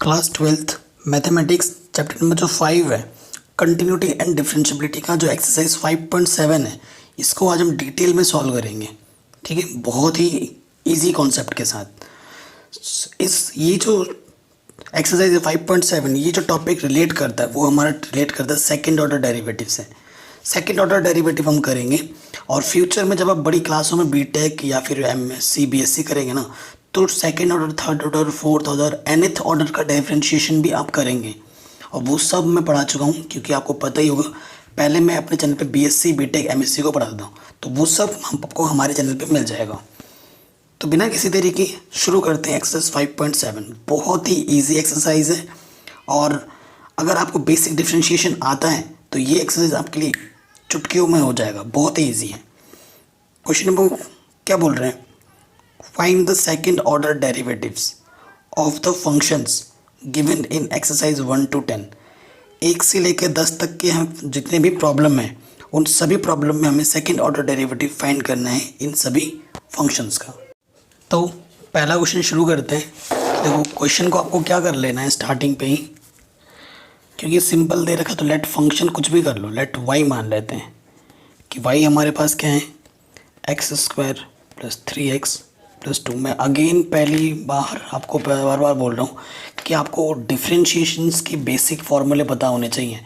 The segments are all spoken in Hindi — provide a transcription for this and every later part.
Class 12th mathematics chapter number जो 5 है कंटिन्यूटी एंड डिफरेंशिएबिलिटी का जो एक्सरसाइज 5.7 है इसको आज हम डिटेल में सॉल्व करेंगे। ठीक है, बहुत ही इजी कॉन्सेप्ट के साथ। ये जो एक्सरसाइज है 5.7 ये जो टॉपिक रिलेट करता है वो हमारा रिलेट करता है सेकंड ऑर्डर डेरिवेटिव से। सेकंड ऑर्डर डेरिवेटिव हम करेंगे और फ्यूचर में जब आप बड़ी क्लासों में बीटेक या फिर एमएससी बीएससी करेंगे ना तो second order, third order, fourth order, nth order का डिफरेंशिएशन भी आप करेंगे और वो सब मैं पढ़ा चुका हूँ क्योंकि आपको पता ही होगा। पहले मैं अपने चैनल पे बीएससी बीटेक एमएससी को पढ़ाता हूँ तो वो सब आपको हमारे चैनल पे मिल जाएगा। तो बिना किसी देरी के शुरू करते हैं एक्सरसाइज 5.7। बहुत ही ईजी एक्सरसाइज है और अगर आपको बेसिक डिफरेंशिएशन आता है तो ये एक्सरसाइज आपके लिए चुटकियों में हो जाएगा, बहुत ही ईजी है। क्वेश्चन नंबर क्या बोल रहे हैं? Find the second order derivatives of the functions given in exercise 1 to 10। 1 से लेकर 10 तक के हम जितने भी प्रॉब्लम हैं उन सभी प्रॉब्लम में हमें सेकंड ऑर्डर डेरिवेटिव फाइंड करना है इन सभी फंक्शंस का। तो पहला क्वेश्चन शुरू करते हैं। देखो क्वेश्चन को आपको क्या कर लेना है स्टार्टिंग पे ही, क्योंकि सिंपल दे रखा तो लेट फंक्शन कुछ भी कर लो, लेट वाई मान लेते हैं कि वाई हमारे पास क्या है x² + 3x + 2। मैं अगेन पहली बार आपको बार बार बोल रहा हूँ कि आपको डिफरेंशिएशंस की बेसिक फार्मूले पता होने चाहिए,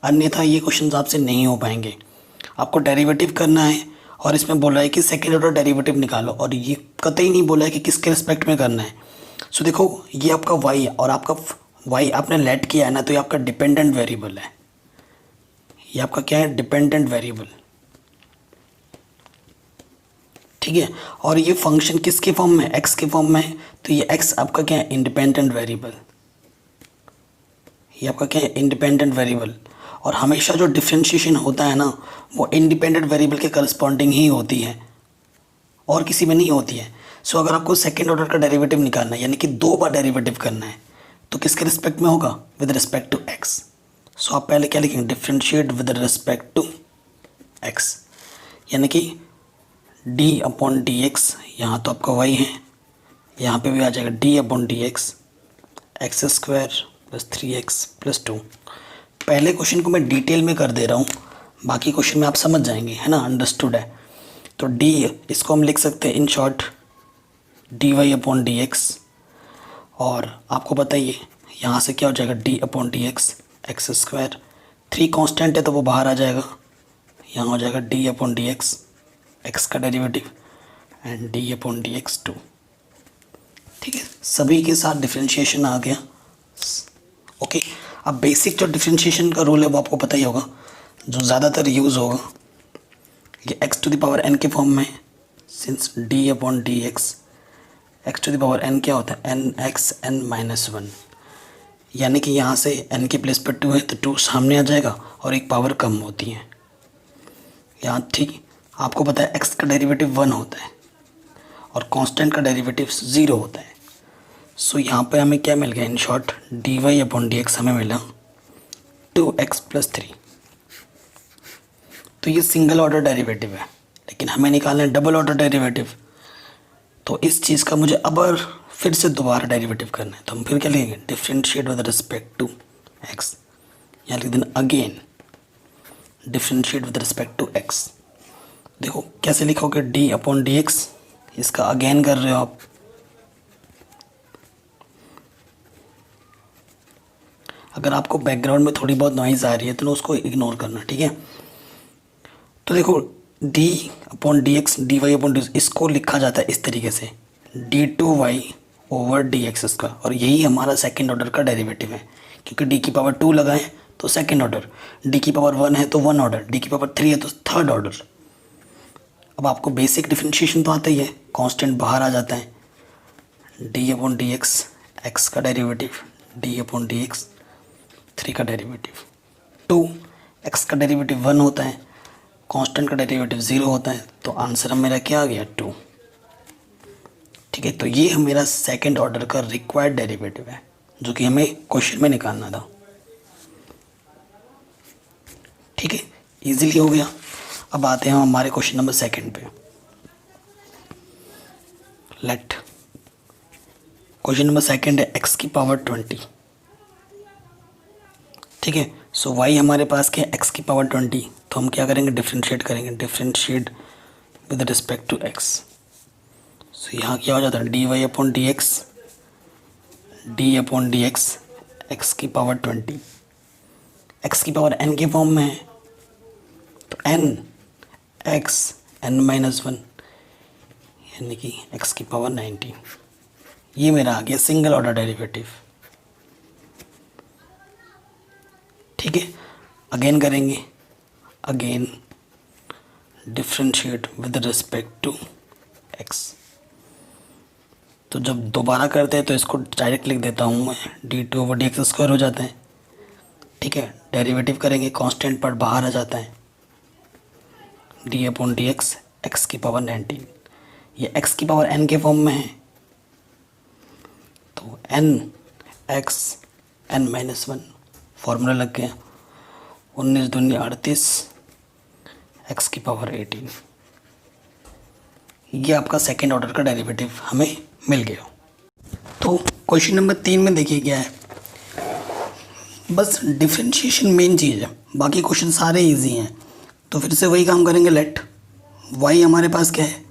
अन्यथा ये क्वेश्चन आपसे नहीं हो पाएंगे। आपको डेरिवेटिव करना है और इसमें बोला है कि सेकेंड ऑर्डर डेरिवेटिव निकालो और ये कतई नहीं बोला है कि किसके रिस्पेक्ट में करना है। सो देखो ये आपका y है और आपका y आपने लेट किया है ना तो ये आपका डिपेंडेंट वेरिएबल है। ये आपका क्या है? Dependent variable. ठीक है, और ये फंक्शन किसके फॉर्म में? x के फॉर्म में है तो ये x आपका क्या है? Independent variable. ये आपका क्या है? Independent variable. और हमेशा जो डिफरेंशिएशन होता है ना वो इंडिपेंडेंट वेरिएबल के करस्पॉन्डिंग ही होती है और किसी में नहीं होती है। सो अगर आपको सेकेंड ऑर्डर का डेरिवेटिव निकालना है यानी कि 2 बार डेरिवेटिव करना है तो किसके रिस्पेक्ट में होगा? With respect to x। So आप पहले क्या लिखेंगे? Differentiate with respect to x, यानी कि d/dx। यहाँ तो आपका y है, यहाँ पे भी आ जाएगा d/dx x² + 3x + 2। पहले क्वेश्चन को मैं डिटेल में कर दे रहा हूँ, बाकी क्वेश्चन में आप समझ जाएंगे, है ना, अंडरस्टूड है। तो d इसको हम लिख सकते हैं इन शॉर्ट dy/dx और आपको बताइए यहाँ से क्या हो जाएगा? d/dx x²। 3 कांस्टेंट है तो वो बाहर आ जाएगा, यहाँ हो जाएगा d/dx x का डेरिवेटिव एंड d/dx 2। ठीक है, सभी के साथ डिफरेंशिएशन आ गया। ओके, अब बेसिक जो डिफरेंशिएशन का रूल है वो आपको पता ही होगा, जो ज़्यादातर यूज़ होगा। ये x⁴n के फॉर्म में, सिंस d/dx x⁴n क्या होता है? nxn-1, यानी कि यहाँ से n के प्लेस पर 2 है तो 2 सामने आ जाएगा और एक पावर कम होती है यहाँ। ठीक, आपको पता है x का डेरिवेटिव 1 होता है और कांस्टेंट का डेरिवेटिव 0 होता है। सो यहाँ पे हमें क्या मिल गया? इन शॉर्ट dy/dx हमें मिला 2x + 3। तो ये सिंगल ऑर्डर डेरिवेटिव है, लेकिन हमें निकालना है डबल ऑर्डर डेरिवेटिव। तो इस चीज़ का मुझे अब फिर से दोबारा डेरिवेटिव करना है तो हम फिर क्या लेंगे? Differentiate with respect to x, या लिख देना again differentiate with respect to x। देखो कैसे लिखोगे? d/dx, इसका अगेन कर रहे हो आप। अगर आपको बैकग्राउंड में थोड़ी बहुत नॉइज़ आ रही है तो उसको इग्नोर करना, ठीक है। तो देखो d/dx dy/dx इसको लिखा जाता है इस तरीके से d2y/dx², और यही हमारा सेकंड ऑर्डर का डेरिवेटिव है क्योंकि d⁻2 लगाएं तो सेकंड ऑर्डर, d⁻1 है तो 1 ऑर्डर, d⁻3 है तो थर्ड ऑर्डर। अब आपको बेसिक डिफरेंशिएशन तो आता ही है, कांस्टेंट बाहर आ जाता है, d/dx x का डेरिवेटिव d/dx 3 का डेरिवेटिव 2, x का डेरिवेटिव 1 होता है, कांस्टेंट का डेरिवेटिव 0 होता है, तो आंसर मेरा क्या आ गया? 2। ठीक है, तो ये मेरा सेकंड ऑर्डर का रिक्वायर्ड डेरिवेटिव है जो कि हमें क्वेश्चन में निकालना था। ठीक है, इजीली हो गया। अब आते हैं हमारे क्वेश्चन नंबर 2 पे। लेट क्वेश्चन नंबर 2 है x⁻20 ठीक है। सो वाई हमारे पास क्या है, एक्स की पावर 20, तो हम क्या करेंगे, डिफ्रेंशिएट करेंगे, differentiate with respect to x. So यहाँ क्या हो जाता है, d y upon d x, d upon d x, x की पावर 20, एक्स की पावर एन के फॉर्म में है, तो n x n minus one, यानी कि एक्स की पावर 19। ये मेरा आ गया सिंगल ऑर्डर डेरिवेटिव। ठीक है, अगेन करेंगे, again differentiate with respect to x. तो जब दोबारा करते हैं तो इसको डायरेक्ट लिख देता हूँ मैं, d two over d x square हो जाता है। ठीक है, डेरिवेटिव करेंगे, कांस्टेंट पार्ट बाहर आ जाता है, D upon d x, x की पावर 19, ये एक्स की पावर एन के फॉर्म में है, तो n x n minus one, formula लग गया, 19 दूनी 38, एक्स की पावर 18। ये आपका सेकेंड ऑर्डर का डेरिवेटिव हमें मिल गया। तो क्वेश्चन नंबर 3 में देखिए क्या है, बस डिफ्रेंशिएशन मेन चीज़ है, बाकी क्वेश्चन सारे इजी हैं। तो फिर से वही काम करेंगे, लेट वाई हमारे पास क्या है,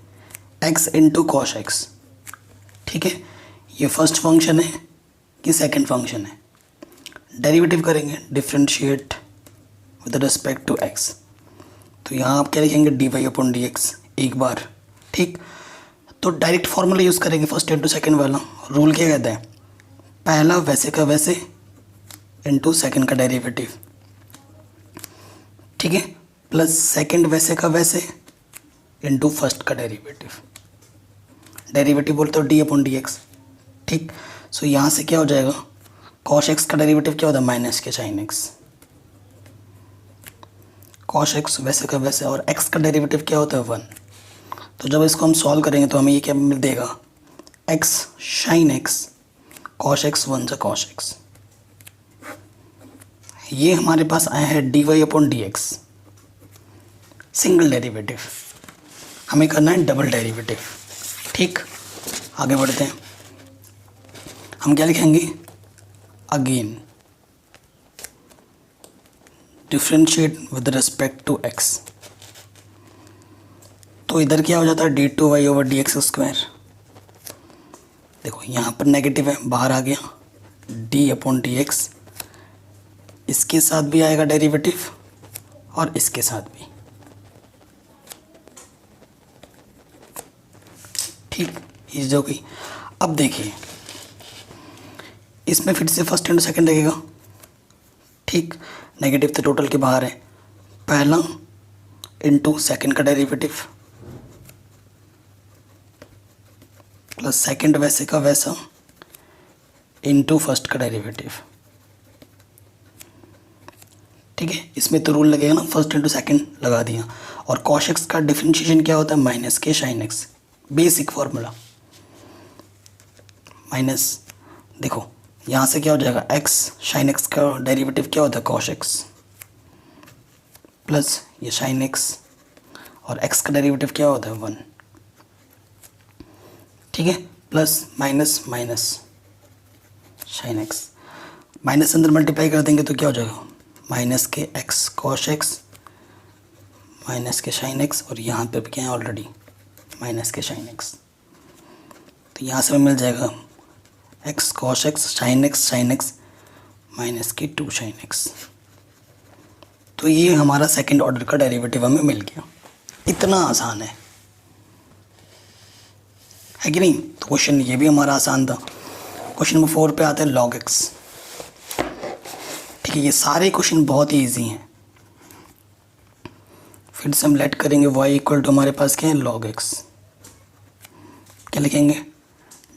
एक्स इंटू कॉश एक्स। ठीक है, ये फर्स्ट फंक्शन है कि सेकंड फंक्शन है, डेरिवेटिव करेंगे, differentiate with respect to x. तो यहाँ आप क्या लिखेंगे, d y upon d x एक बार। ठीक, तो डायरेक्ट फॉर्मूला यूज़ करेंगे, फर्स्ट इंटू सेकेंड वाला रूल क्या कहता है, पहला वैसे का वैसे इंटू सेकेंड का डेरिवेटिव। ठीक है, प्लस सेकेंड वैसे का वैसे इंटू फर्स्ट का डेरिवेटिव, डेरिवेटिव बोलते हो डी अपॉन डी एक्स। ठीक, सो यहाँ से क्या हो जाएगा, कॉश एक्स का डेरिवेटिव क्या होता है, माइनस के साइन एक्स, कॉश एक्स वैसे का वैसे, और एक्स का डेरिवेटिव क्या होता है 1। तो जब इसको हम सॉल्व करेंगे तो हमें ये क्या मिल देगा, x sine x, cos x 1 से कॉश एक्स। ये हमारे पास आया है d y upon d x, single derivative, हमें करना है डबल डेरिवेटिव। ठीक, आगे बढ़ते हैं, हम क्या लिखेंगे, again differentiate with respect to x. तो इधर क्या हो जाता है, d two y over d x square. देखो यहाँ पर नेगेटिव है, बाहर आ गया, डी अपॉन डी एक्स, इसके साथ भी आएगा डेरिवेटिव और इसके साथ भी। ठीक, ये जो गई। अब देखिए इसमें फिर से फर्स्ट एंड सेकंड लगेगा। ठीक, नेगेटिव तो टोटल के बाहर है, पहला इंटू सेकंड का डेरिवेटिव प्लस सेकंड वैसे का वैसा इंटू फर्स्ट का डेरिवेटिव। ठीक है, इसमें तो रूल लगेगा ना, फर्स्ट इंटू सेकंड लगा दिया। और कॉश एक्स का डिफरेंशिएशन क्या होता है, माइनस के sine x, basic formula minus. देखो यहाँ से क्या हो जाएगा, एक्स साइन एक्स का डेरिवेटिव क्या होता है, कॉश एक्स, प्लस ये साइन एक्स, और एक्स का डेरिवेटिव क्या होता है 1। ठीक है, plus minus minus sine x, minus अंदर मल्टीप्लाई कर देंगे तो क्या हो जाएगा, माइनस के एक्स कॉश एक्स माइनस के साइन एक्स, और यहाँ पे भी क्या है ऑलरेडी माइनस के साइन एक्स। तो यहाँ से हमें मिल जाएगा x cos x sine x minus के 2 साइन एक्स। तो ये हमारा सेकंड ऑर्डर का डेरिवेटिव हमें मिल गया। इतना आसान है कि नहीं। तो क्वेश्चन ये भी हमारा आसान था। क्वेश्चन नंबर 4 पे आते हैं लॉग एक्स। ठीक है, ये सारे क्वेश्चन बहुत ही ईजी हैं। फिर से हम लेट करेंगे y इक्वल टू हमारे पास क्या है, लॉग एक्स। क्या लिखेंगे,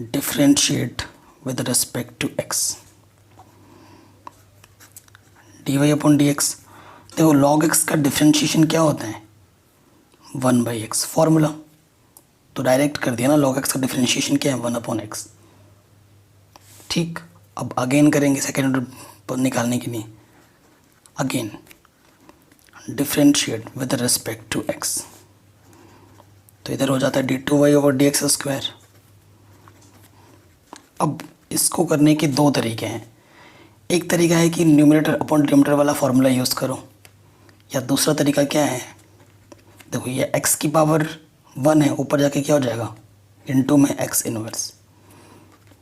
differentiate with respect to x, d y upon d x. देखो लॉग एक्स का डिफ्रेंशिएशन क्या होता है, 1/x, फॉर्मूला तो डायरेक्ट कर दिया ना, लॉग एक्स का डिफ्रेंशिएशन क्या है 1 अपॉन एक्स। ठीक, अब अगेन करेंगे सेकेंड ऑर्डर निकालने के लिए, again differentiate with respect to x। तो इधर हो जाता है d two y over d x square. अब इसको करने के दो तरीके हैं, एक तरीका है कि न्यूमरेटर अपॉन डिनोमिनेटर वाला फॉर्मूला यूज़ करो, या दूसरा तरीका क्या है, देखो ये x की पावर 1 है, ऊपर जाके क्या हो जाएगा इनटू में x इनवर्स,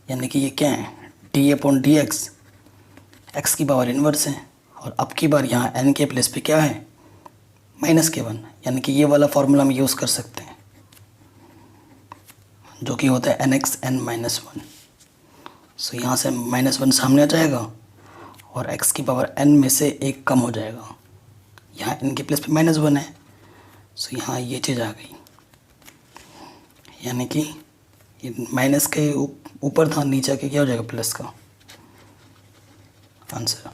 यानी कि ये क्या है डी अपॉन डी एक्स की पावर इनवर्स है, और अब की बार यहाँ n के प्लेस पे क्या है -k1, यानी कि ये वाला फॉर्मूला हम यूज़ कर सकते हैं जो कि होता है nx n-1। सो यहाँ से -1 सामने आ जाएगा और x की पावर n में से एक कम हो जाएगा, यहाँ n के प्लेस पे -1 है, सो यहाँ ये चीज़ आ गई, यानी कि ये माइनस के ऊपर था, नीचे के क्या हो जाएगा प्लस का आंसर।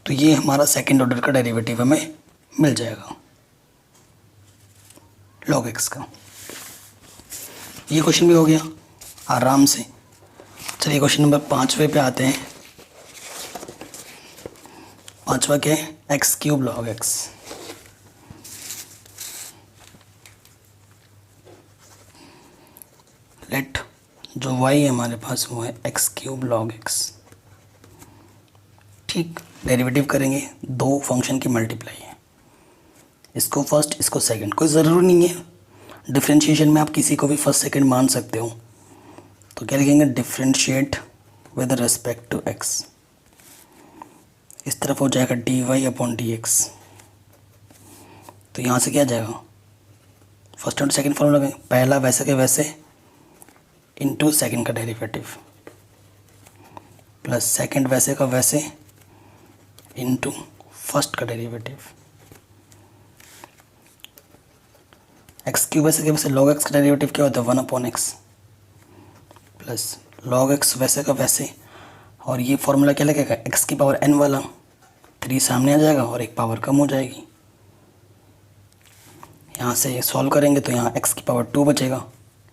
तो ये हमारा सेकंड ऑर्डर का डेरिवेटिव हमें मिल जाएगा log x का। ये क्वेश्चन भी हो गया आराम से। चलिए क्वेश्चन नंबर 5वें पे आते हैं। 5वां क्या है, x³ log x। लेट जो y है हमारे पास वो है x³ log x। ठीक, डेरिवेटिव करेंगे, दो फंक्शन की मल्टीप्लाई है, इसको फर्स्ट इसको सेकंड, कोई ज़रूरी नहीं है डिफ्रेंशिएशन में आप किसी को भी फर्स्ट सेकंड मान सकते हो। तो क्या लिखेंगे, differentiate with respect to x, इस तरफ हो जाएगा dy अपॉन dx। तो यहाँ से क्या आ जाएगा, फर्स्ट और सेकंड फॉर्मूला में पहला वैसे के वैसे इनटू सेकंड का डेरिवेटिव प्लस सेकंड वैसे का वैसे इनटू फर्स्ट का डेरिवेटिव। x³ वैसे के वैसे log x का डेरिवेटिव क्या होता है 1 upon x plus log x वैसे का वैसे, और ये फॉर्मूला क्या लगेगा x की पावर n वाला, 3 सामने आ जाएगा और एक पावर कम हो जाएगी। यहाँ से सॉल्व करेंगे तो यहाँ x की पावर 2 बचेगा,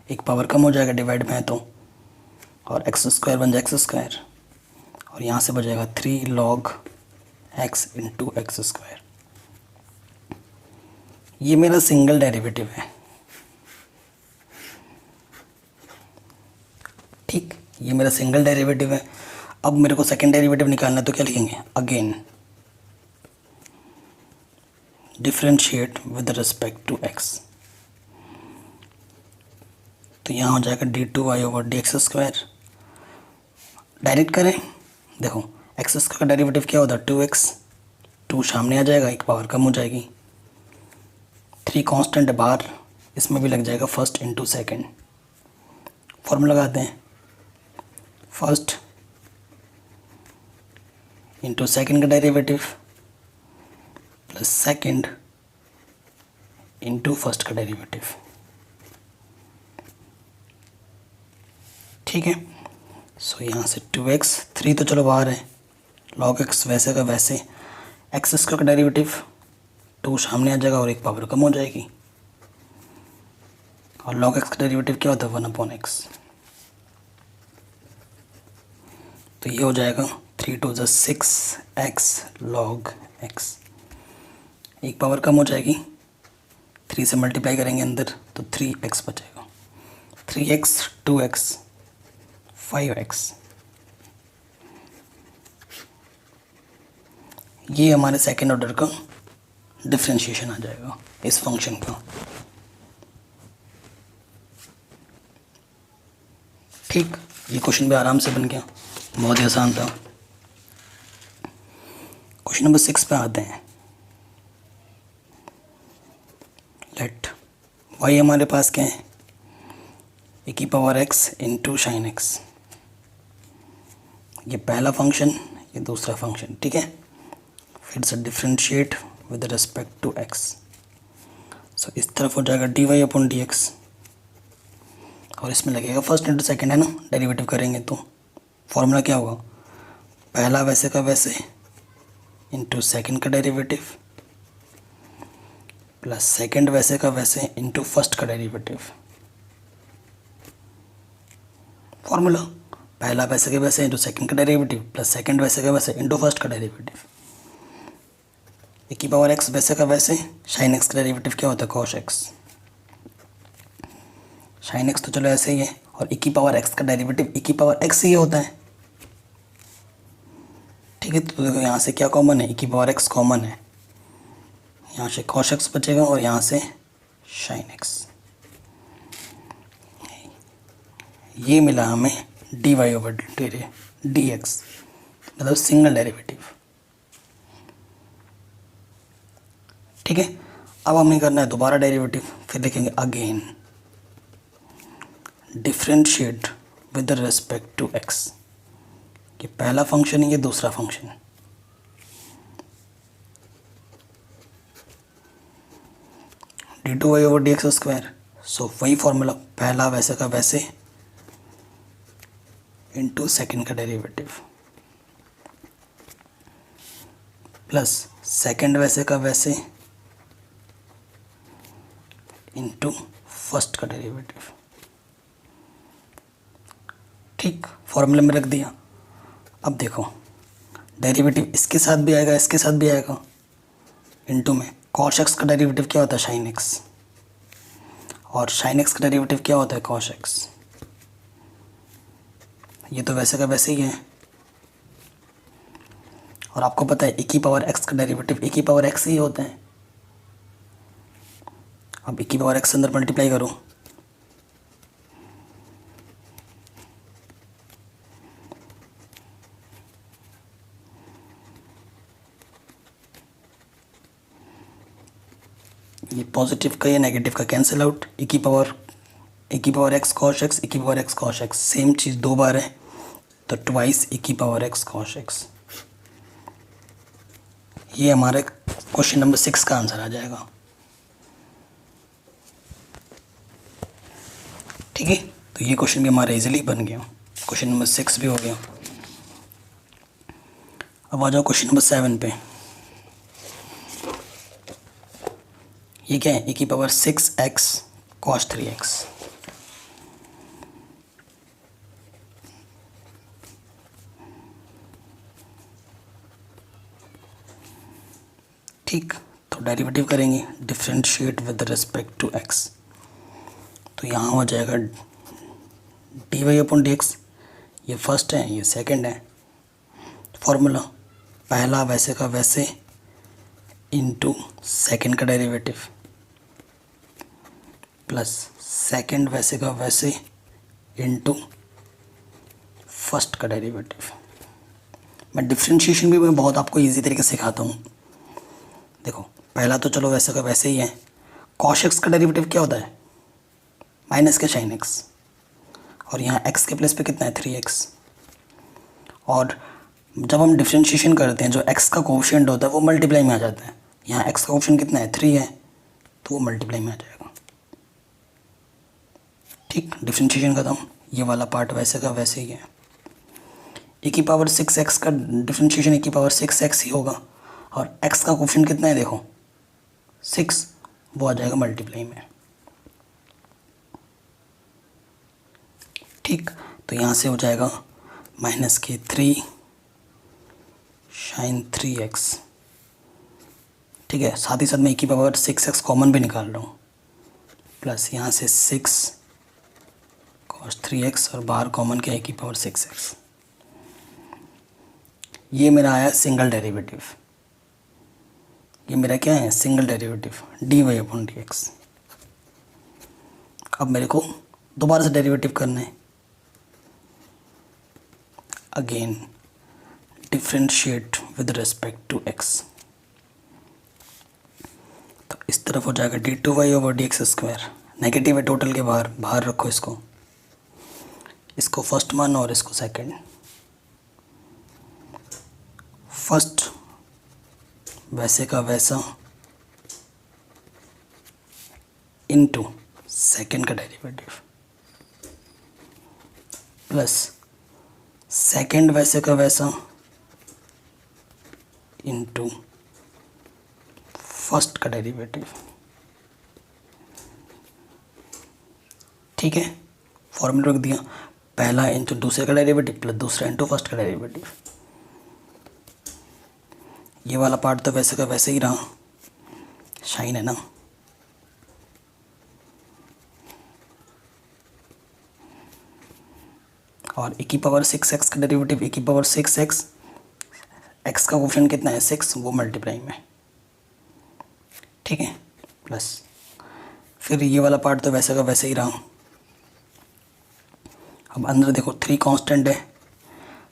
एक पावर कम हो जाएगा डिवाइड में तो, और x² बन जाए x², और यहाँ से बचेगा 3 log x इंटू x²। ये मेरा सिंगल डेरिवेटिव है। ठीक, ये मेरा सिंगल डेरिवेटिव है। अब मेरे को सेकंड डेरिवेटिव निकालना है, तो क्या लिखेंगे, again differentiate with respect to x। तो यहाँ हो जाएगा d2y ओवर dx²। डायरेक्ट करें, देखो x² का डेरिवेटिव क्या होता है 2x, 2 सामने आ जाएगा, एक पावर कम हो जाएगी, 3 कांस्टेंट बाहर, इसमें भी लग जाएगा फर्स्ट इंटू सेकेंड। फॉर्मूला लगाते हैं, फर्स्ट इंटू सेकेंड का derivative plus second into first का डेरिवेटिव। ठीक है, सो यहाँ से 2x, 3 तो चलो बाहर है, log x वैसे का वैसे, x² का डेरिवेटिव 2 सामने आ जाएगा और एक पावर कम हो जाएगी, और log x का डेरिवेटिव क्या होता है 1 अपॉन x। तो ये हो जाएगा 3 2 6x log x, एक पावर कम हो जाएगी, 3 से मल्टीप्लाई करेंगे अंदर तो 3x बचेगा, 3x 2x 5x। ये हमारे सेकेंड ऑर्डर का डिफरेंशिएशन आ जाएगा इस फंक्शन का। ठीक, ये क्वेश्चन भी आराम से बन गया, बहुत ही आसान था। क्वेश्चन नंबर 6 पे आते हैं। लेट y हमारे पास क्या है, e की power x into sine x। ये पहला फंक्शन, ये दूसरा फंक्शन, ठीक है। फिर से differentiate with respect to x। So इस तरफ हो जाएगा dy अपॉन dx, और इसमें लगेगा फर्स्ट इंटू सेकेंड है ना, डेरिवेटिव करेंगे तो फॉर्मूला क्या होगा, पहला वैसे का वैसे इंटू सेकेंड का डेरिवेटिव प्लस सेकेंड वैसे का वैसे इंटू फर्स्ट का डेरिवेटिव। फॉर्मूला पहला वैसे के वैसे इंटू सेकेंड का डेरिवेटिव प्लस सेकेंड वैसे का वैसे इंटू फर्स्ट का डेरिवेटिव। e की पावर x वैसे का वैसे, साइन x का डेरिवेटिव क्या होता है cos x। साइन x तो चलो ऐसे ही है, और e की पावर x का डेरिवेटिव e की पावर x ही होता है। ठीक है, तो देखो यहाँ से क्या कॉमन है, e की पावर x कॉमन है, यहाँ से cos x बचेगा और यहाँ से sin x। ये मिला हमें dy ओवर dx, मतलब सिंगल डेरिवेटिव। ठीक है, अब हमें करना है दोबारा डेरिवेटिव, फिर लिखेंगे again differentiate with respect to x। ये पहला फंक्शन है, ये दूसरा फंक्शन है। d2y over d x square, so वही फॉर्मूला, पहला वैसे का वैसे इंटू सेकेंड का डेरिवेटिव, प्लस सेकेंड वैसे का वैसे इंटू फर्स्ट का डेरिवेटिव। ठीक, फॉर्मूले में रख दिया। अब देखो डेरिवेटिव इसके साथ भी आएगा, इसके साथ भी आएगा, इंटू में cos x का डेरिवेटिव क्या होता है sin x, और sin x का डेरिवेटिव क्या होता है cos x। ये तो वैसे का वैसे ही है, और आपको पता है e की पावर x का डेरिवेटिव e की पावर x ही होता है। अब e की पावर x अंदर मल्टीप्लाई करो, ये पॉजिटिव का या नेगेटिव का कैंसिल आउट, e की power x cos x, e की power x cos x, same चीज़ दो बार है तो ट्वाइस e की पावर x cos x। ये हमारे क्वेश्चन नंबर 6 का आंसर आ जाएगा। ठीक है, तो ये क्वेश्चन भी हमारा इजीली बन गया, क्वेश्चन नंबर 6 भी हो गया। अब आ जाओ क्वेश्चन नंबर 7 पे। ये क्या है, e की पावर 6x cos 3x। ठीक, तो डेरिवेटिव करेंगे differentiate with respect to x, तो यहाँ हो जाएगा dy अपॉन dx। ये फर्स्ट है, ये सेकंड है। फॉर्मूला पहला वैसे का वैसे इंटू सेकंड का डेरिवेटिव, प्लस सेकंड वैसे का वैसे इंटू फर्स्ट का डेरिवेटिव। मैं डिफ्रेंशिएशन भी मैं बहुत आपको इजी तरीके से सिखाता हूँ। देखो पहला तो चलो वैसे का वैसे ही है, cos x का डेरिवेटिव क्या होता है माइनस का sin x, और यहाँ x के प्लेस पे कितना है 3x। और जब हम डिफ्रेंशिएशन करते हैं जो x का कोफिशिएंट होता है वो मल्टीप्लाई में आ जाता है। यहाँ x का कोफिशिएंट कितना है 3 है, तो वो मल्टीप्लाई में आ जाएगा। ठीक, डिफ्रेंशिएशन खत्म। ये वाला पार्ट वैसे का वैसे ही है। e की पावर 6x का डिफ्रेंशिएशन e की पावर 6x ही होगा, और x का कोफिशिएंट कितना है देखो 6, वो आ जाएगा मल्टीप्लाई में। ठीक, तो यहाँ से हो जाएगा माइनस के 3 sin 3x। ठीक है, साथ ही साथ मैं e की पावर 6x कॉमन भी निकाल रहा हूँ, प्लस यहाँ से 6 cos 3x और बाहर कॉमन क्या है e की पावर 6x। ये मेरा आया सिंगल डेरिवेटिव, ये मेरा क्या है single derivative dy upon dx। अब मेरे को दोबारा से डेरिवेटिव करना है, again differentiate with respect to x। तो इस तरफ हो जाएगा d2y over dx square, negative है टोटल के बाहर, बाहर रखो इसको, इसको फर्स्ट मानो और इसको सेकंड। फर्स्ट वैसे का वैसा इनटू सेकंड का डेरिवेटिव, प्लस सेकंड वैसे का वैसा इनटू फर्स्ट का डेरिवेटिव। ठीक है, फॉर्मूला रख दिया, पहला इंटू दूसरे का डेरिवेटिव प्लस दूसरा इंटू फर्स्ट का डेरिवेटिव। ये वाला पार्ट तो वैसे का वैसे ही रहा, साइन है ना। और e की पावर 6x का डेरिवेटिव e की पावर 6x एक्स का कोफिशिएंट कितना है 6, वो मल्टीप्लाई में, ठीक है, प्लस फिर ये वाला पार्ट तो वैसे का वैसे ही रहा। अब अंदर देखो 3 कांस्टेंट है,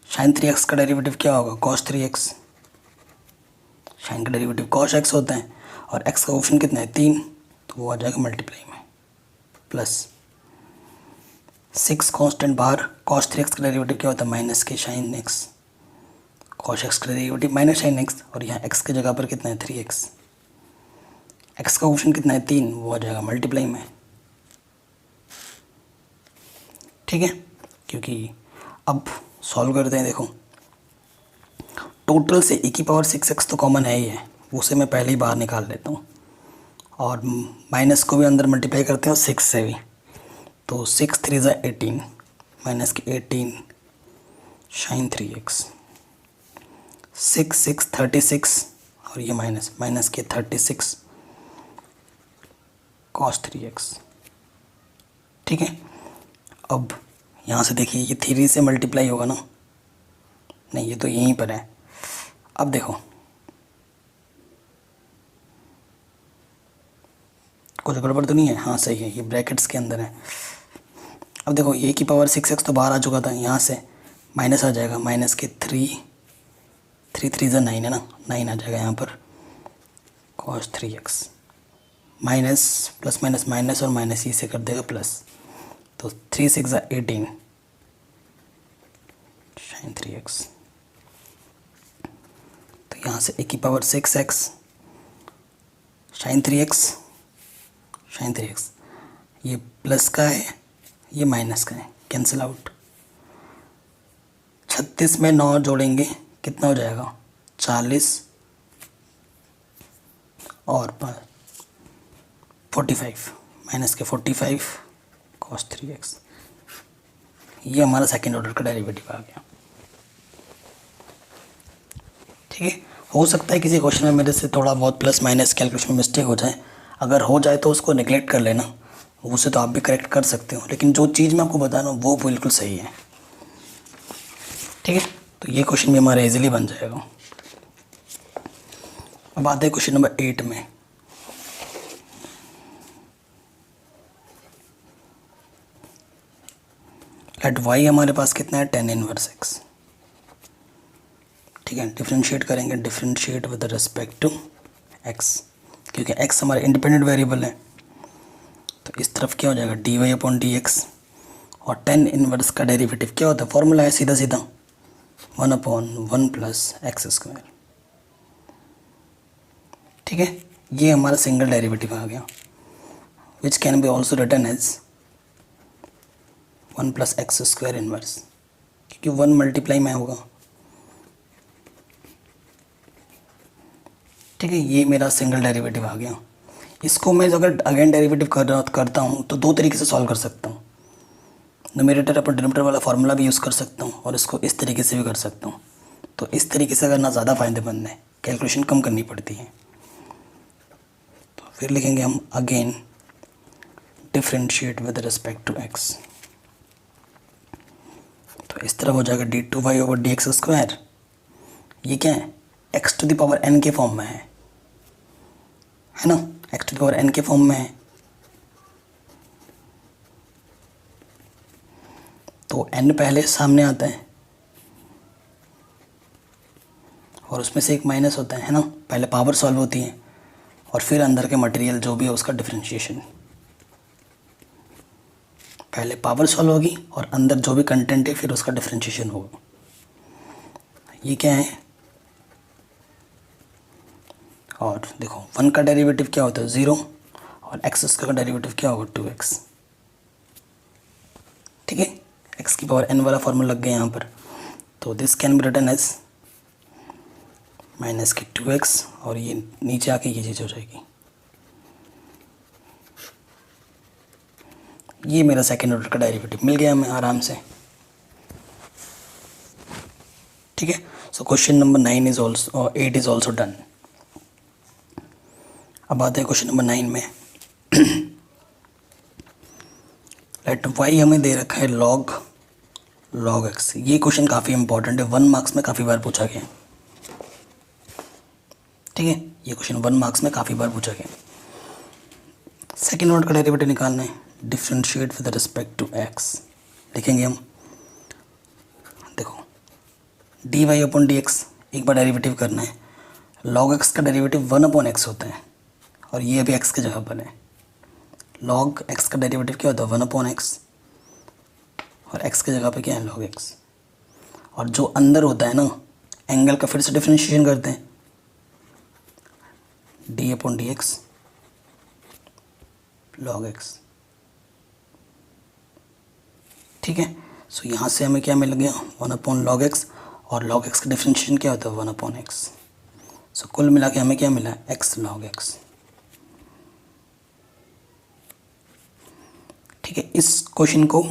साइन 3x का डेरिवेटिव क्या होगा cos 3x, साइन का डेरिवेटिव cos x होता है और x का कोफिशिएंट कितना है 3, तो वो आ जाएगा मल्टीप्लाई में, प्लस 6 कांस्टेंट बाहर, cos 3x का डेरिवेटिव क्या होता है माइनस के साइन x, cos x का डेरिवेटिव माइनस साइन x, और यहाँ x की जगह पर कितना है 3x, x का कोफिशिएंट कितना है 3, वो आ जाएगा मल्टीप्लाई में, ठीक है। क्योंकि अब सॉल्व करते हैं, देखो टोटल से e की पावर 6x तो कॉमन है ही है, उसे मैं पहले ही बाहर निकाल लेता हूँ, और माइनस को भी अंदर मल्टीप्लाई करते हैं 6 से भी, तो 6 3 ज़ा 18, माइनस के 18 साइन 3x, 6 6 36, और ये माइनस माइनस के 36 cos 3x, ठीक है। अब यहाँ से देखिए ये 3 से मल्टीप्लाई होगा ना, नहीं ये तो यहीं पर है। अब देखो कुछ गड़बड़ तो नहीं है, हाँ सही है, ये ब्रैकेट्स के अंदर है। अब देखो ये की पावर 6x तो बाहर आ चुका था, यहाँ से माइनस आ जाएगा, माइनस के 3 3 ज़ा 9 है ना, 9 आ जाएगा यहाँ पर cos 3x, minus plus minus minus और माइनस ही से कर देगा प्लस, तो 3 6 ज़ा 18 साइन 3x, तो यहाँ से e की पावर 6x साइन 3x, ये प्लस का है ये माइनस का है, कैंसिल आउट, 36 में 9 जोड़ेंगे कितना हो जाएगा 40 और 45, माइनस के 45 cos 3x, ये हमारा सेकेंड ऑर्डर का डेरिवेटिव आ गया, ठीक है। हो सकता है किसी क्वेश्चन में मेरे से थोड़ा बहुत प्लस माइनस कैलकुलेशन में मिस्टेक हो जाए, अगर हो जाए तो उसको नेगलेक्ट कर लेना, उसे तो आप भी करेक्ट कर सकते हो, लेकिन जो चीज़ मैं आपको बता रहा हूँ वो बिल्कुल सही है, ठीक है। तो ये क्वेश्चन भी हमारा इजीली बन जाएगा। अब आते हैं क्वेश्चन नंबर 8 में। लेट y हमारे पास कितना है tan इनवर्स x, ठीक है। डिफ्रेंशिएट करेंगे, differentiate with respect to x, क्योंकि x हमारा इंडिपेंडेंट वेरिएबल है, तो इस तरफ क्या हो जाएगा dy/dx, और tan इनवर्स का डेरिवेटिव क्या होता है, फॉर्मूला है सीधा सीधा 1/1 + x², ठीक है। ये हमारा सिंगल डेरिवेटिव आ गया, which can be also written as 1 + x² inverse, क्योंकि 1 मल्टीप्लाई में होगा, ठीक है। ये मेरा सिंगल डेरिवेटिव आ गया। इसको मैं अगर अगेन डेरिवेटिव करता हूँ तो 2 तरीके से सॉल्व कर सकता हूँ, न्यूमरेटर और डिनोमिनेटर वाला फार्मूला भी यूज़ कर सकता हूँ, और इसको इस तरीके से भी कर सकता हूँ। तो इस तरीके से करना ज़्यादा फ़ायदेमंद है, कैलकुलेशन कम करनी पड़ती है। तो फिर लिखेंगे हम again differentiate with respect to x, तो इस तरह हो जाएगा d2y/dx², ये क्या है x⁴n के फॉर्म में है ना, x⁴n के फॉर्म में है, तो n पहले सामने आता है और उसमें से एक माइनस होता है ना, पहले पावर सॉल्व होती है और फिर अंदर के मटेरियल जो भी है उसका डिफरेंशिएशन, पहले पावर सॉल्व होगी और अंदर जो भी कंटेंट है फिर उसका डिफरेंशिएशन होगा। ये क्या है, और देखो 1 का डेरिवेटिव क्या होता है 0, और x² का डेरिवेटिव क्या होगा 2x, ठीक है। x⁴n वाला फॉर्मूला लग गया यहाँ पर, तो this can be written as minus के 2x, और ये नीचे आके ये चीज़ हो जाएगी। ये मेरा सेकेंड ऑर्डर का डेरिवेटिव मिल गया हमें आराम से, ठीक है। So question number 8 is also done. अब आते हैं क्वेश्चन नंबर 9 में। लेट y हमें दे रखा है log x। ये क्वेश्चन काफ़ी इंपॉर्टेंट है, 1 मार्क्स में काफ़ी बार पूछा गया है। ठीक है, ये क्वेश्चन 1 मार्क्स में काफ़ी बार पूछा गया। सेकेंड ऑर्डर का डेरिवेटिव निकालना है, differentiate with respect to x. लिखेंगे हम, देखो d y upon d x एक बार डेरिवेटिव करना है। लॉग एक्स का डेरिवेटिव 1 अपॉन एक्स होता है और ये अभी एक्स की जगह पर है। लॉग एक्स का डेरिवेटिव क्या होता है 1 अपॉन एक्स और एक्स की जगह पे क्या है लॉग एक्स। और जो अंदर होता है ना एंगल का फिर से डिफ्रेंशिएशन करते हैं, D upon d x log x. ठीक है, सो यहाँ से हमें क्या मिल गया 1 अपॉन लॉग एक्स और लॉग एक्स का डिफ्रेंशिएशन क्या होता है 1 अपॉन एक्स। सो कुल मिला के हमें क्या मिला एक्स लॉग एक्स। ठीक है, इस क्वेश्चन को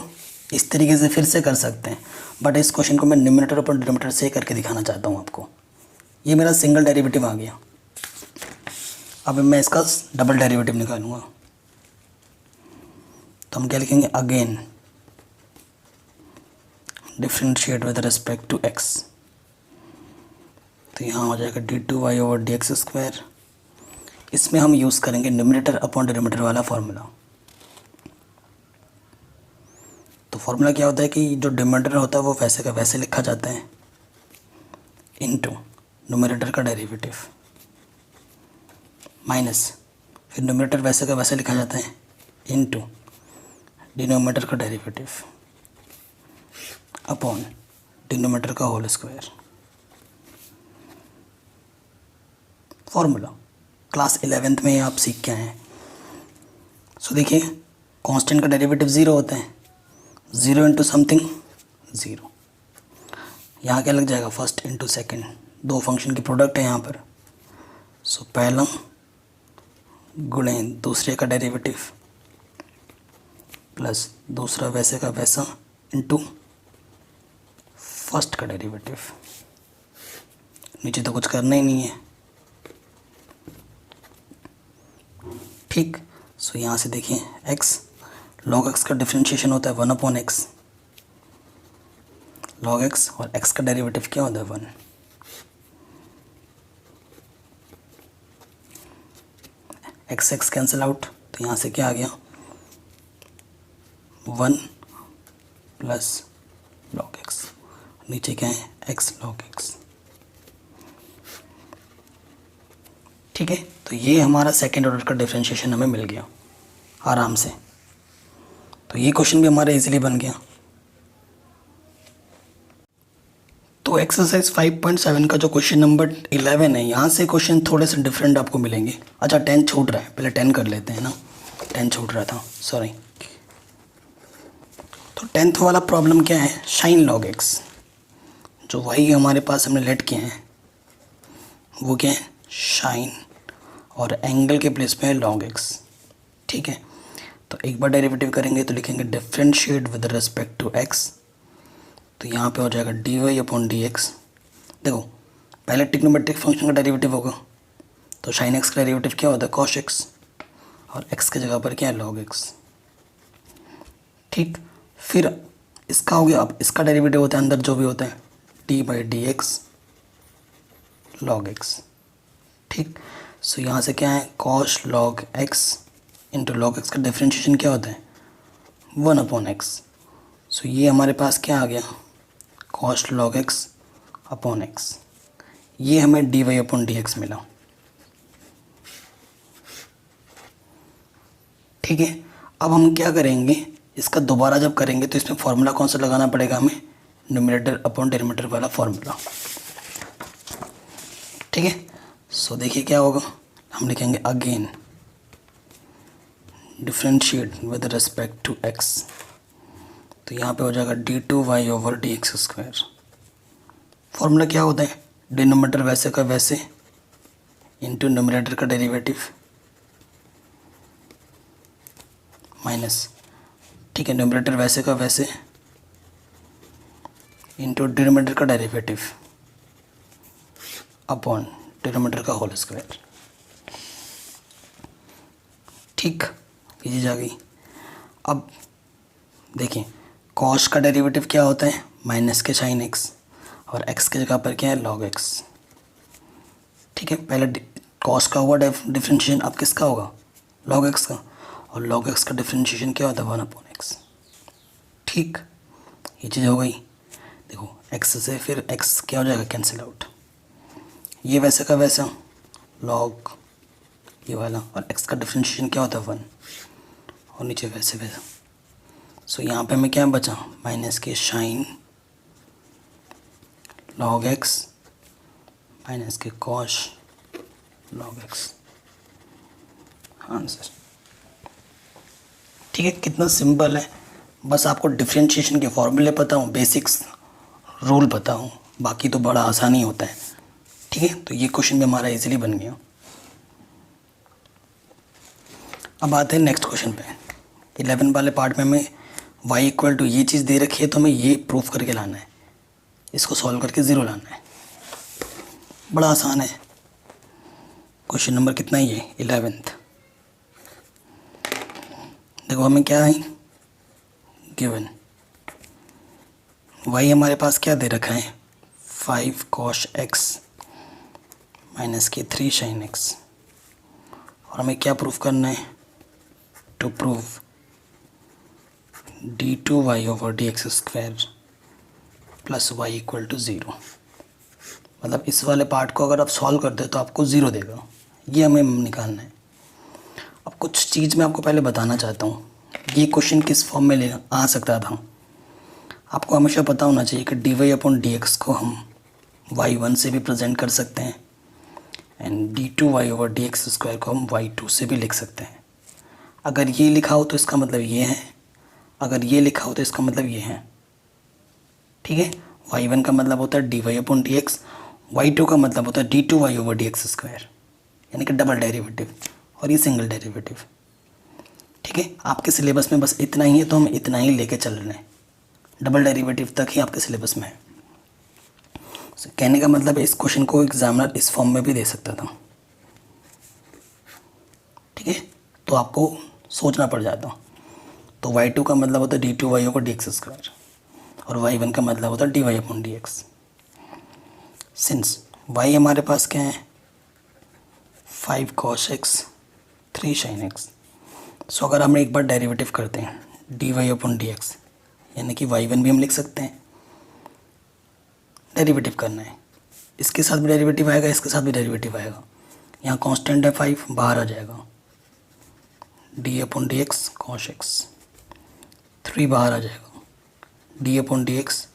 इस तरीके से फिर से कर सकते हैं, बट इस क्वेश्चन को मैं न्यूमरेटर और डिनोमिनेटर से करके दिखाना चाहता हूँ आपको। ये मेरा सिंगल डेरिवेटिव आ गया, अब मैं इसका डबल डेरिवेटिव निकालूंगा। तो हम क्या लिखेंगे, again differentiate with respect to x. तो यहाँ हो जाएगा d2y over d x square. इसमें हम यूज़ करेंगे न्यूमरेटर अपॉन डिनोमिनेटर वाला फॉर्मूला। तो फॉर्मूला क्या होता है कि जो डिनोमिनेटर होता है वो वैसे का वैसे लिखा जाता है इनटू न्यूमरेटर का डेरिवेटिव माइनस फिर न्यूमरेटर वैसे का वैसे लिखा जाता है इनटू डिनोमिनेटर का डेरिवेटिव अपॉन डिनोमिनेटर का whole square. Formula class 11th में आप सीख के आए हैं। सो देखिए कांस्टेंट का डेरिवेटिव 0 होता है, 0 इंटू समथिंग 0। यहाँ क्या लग जाएगा फर्स्ट इंटू सेकेंड, दो फंक्शन की प्रोडक्ट है यहाँ पर। सो पहला गुणे दूसरे का डेरिवेटिव प्लस दूसरा वैसे का वैसा इंटू फर्स्ट का डेरिवेटिव। नीचे तो कुछ करना ही नहीं है। ठीक, सो यहाँ से देखिए x log x का डिफ्रेंशिएशन होता है 1 अपॉन एक्स log x और x का डेरिवेटिव क्या होता है 1। x कैंसिल आउट, तो यहाँ से क्या आ गया 1 प्लस log x, नीचे क्या है x log x। ठीक है, तो ये हमारा सेकेंड ऑर्डर का डिफरेंशिएशन हमें मिल गया आराम से। तो ये क्वेश्चन भी हमारा इजीली बन गया। तो एक्सरसाइज 5.7 का जो क्वेश्चन नंबर 11 है, यहाँ से क्वेश्चन थोड़े से डिफरेंट आपको मिलेंगे। अच्छा 10 छूट रहा है, पहले 10 कर लेते हैं ना, 10 छूट रहा था, सॉरी। तो 10th वाला प्रॉब्लम क्या है, साइन लॉग एक्स। जो वही हमारे पास हमने लेट किए हैं वो क्या है साइन और एंगल के प्लेस पे है लॉग एक्स। ठीक है, तो एक बार डेरिवेटिव करेंगे तो लिखेंगे differentiate with respect to x. तो यहाँ पे हो जाएगा d y upon d x. देखो पहले ट्रिग्नोमेट्रिक फंक्शन का डेरिवेटिव होगा, तो साइन एक्स का डेरिवेटिव क्या होता है कॉस एक्स और एक्स की जगह पर क्या है लॉग एक्स। ठीक, फिर इसका हो गया, अब इसका डेरिवेटिव होता है अंदर जो भी होता है D by D x log x. ठीक, सो यहाँ से क्या है cos log x into log x का डिफ्रेंशिएशन क्या होता है 1 अपॉन एक्स। सो ये हमारे पास क्या आ गया cos log x upon x. ये हमें d y upon d x मिला। ठीक है, अब हम क्या करेंगे, इसका दोबारा जब करेंगे तो इसमें फॉर्मूला कौन सा लगाना पड़ेगा हमें, न्यूमरेटर अपॉन डिनोमिनेटर वाला फॉर्मूला। ठीक है, सो देखिए क्या होगा, हम लिखेंगे again differentiate with respect to x. तो यहाँ पे हो जाएगा d2y over d x square. Formula क्या होता है, डिनोमिनेटर वैसे का वैसे इंटू न्यूमरेटर का डेरिवेटिव माइनस, ठीक है, न्यूमरेटर वैसे का वैसे इंटू डिनोमिनेटर का डेरिवेटिव अपॉन डिनोमिनेटर का होल स्क्वायर। ठीक, ये चीज़ आ गई। अब देखिए कॉस का डेरिवेटिव क्या होता है माइनस के साइन एक्स और एक्स की जगह पर क्या है लॉग एक्स। ठीक है, पहले कॉस का हुआ डिफ्रेंशिएशन अब किसका होगा, लॉग एक्स का, और लॉग एक्स का डिफ्रेंशिएशन क्या होता है 1/x। ठीक, ये चीज़ हो गई। देखो एक्स से फिर एक्स क्या हो जाएगा, कैंसिल आउट, ये वैसे का वैसा लॉग ये वाला, और एक्स का डिफ्रेंशिएशन क्या होता है 1, और नीचे वैसे वैसा। सो यहाँ पे हमें क्या बचा, माइनस के साइन लॉग एक्स माइनस के कॉश लॉग एक्स, आंसर। ठीक है, कितना सिंपल है, बस आपको डिफ्रेंशिएशन के फॉर्मूले पता हो, बेसिक्स रूल पता हो, बाकी तो बड़ा आसानी होता है। ठीक है, तो ये क्वेश्चन भी हमारा इजीली बन गया। अब आते हैं नेक्स्ट क्वेश्चन पे। 11 वाले पार्ट में हमें y इक्वल टू ये चीज़ दे रखी है, तो हमें ये प्रूफ करके लाना है, इसको सॉल्व करके ज़ीरो लाना है। बड़ा आसान है। क्वेश्चन नंबर कितना ही है, 11th। देखो हमें क्या है गिवन, y हमारे पास क्या दे रखा है 5 cos x माइनस के 3 sin x, और हमें क्या प्रूफ करना है, to prove d2y/dx² plus y equal to 0। मतलब इस वाले पार्ट को अगर आप सॉल्व कर दे तो आपको 0 देगा, ये हमें निकालना है। अब कुछ चीज़ मैं आपको पहले बताना चाहता हूँ, ये क्वेश्चन किस फॉर्म में ले आ सकता था। आपको हमेशा पता होना चाहिए कि dy/dx को हम y1 से भी प्रेजेंट कर सकते हैं, एंड d2y/dx² को हम y2 से भी लिख सकते हैं। अगर ये लिखा हो तो इसका मतलब ये है, अगर ये लिखा हो तो इसका मतलब ये है। ठीक है, y1 का मतलब होता है dy/dx, y2 का मतलब होता है d2y/dx², यानी कि डबल डेरिवेटिव, और ये सिंगल डेरिवेटिव। ठीक है, आपके सिलेबस में बस इतना ही है, तो हम इतना ही लेके चल रहे हैं, डबल डेरिवेटिव तक ही आपके सिलेबस में है। कहने का मतलब है इस क्वेश्चन को एग्जामिनर इस फॉर्म में भी दे सकता था। ठीक है, तो आपको सोचना पड़ जाता। तो y2 का मतलब होता है d2y/dx², और y1 का मतलब होता है dy/dx। सिंस y हमारे पास क्या है 5 cos x 3 sin x, सो अगर हम एक बार डेरिवेटिव करते हैं dy/dx, यानी कि y1 भी हम लिख सकते हैं, डेरिवेटिव करना है, इसके साथ भी डेरिवेटिव आएगा, इसके साथ भी डेरिवेटिव आएगा। यहाँ कांस्टेंट है 5, बाहर आ जाएगा d/dx cos x, 3 बाहर आ जाएगा d/dx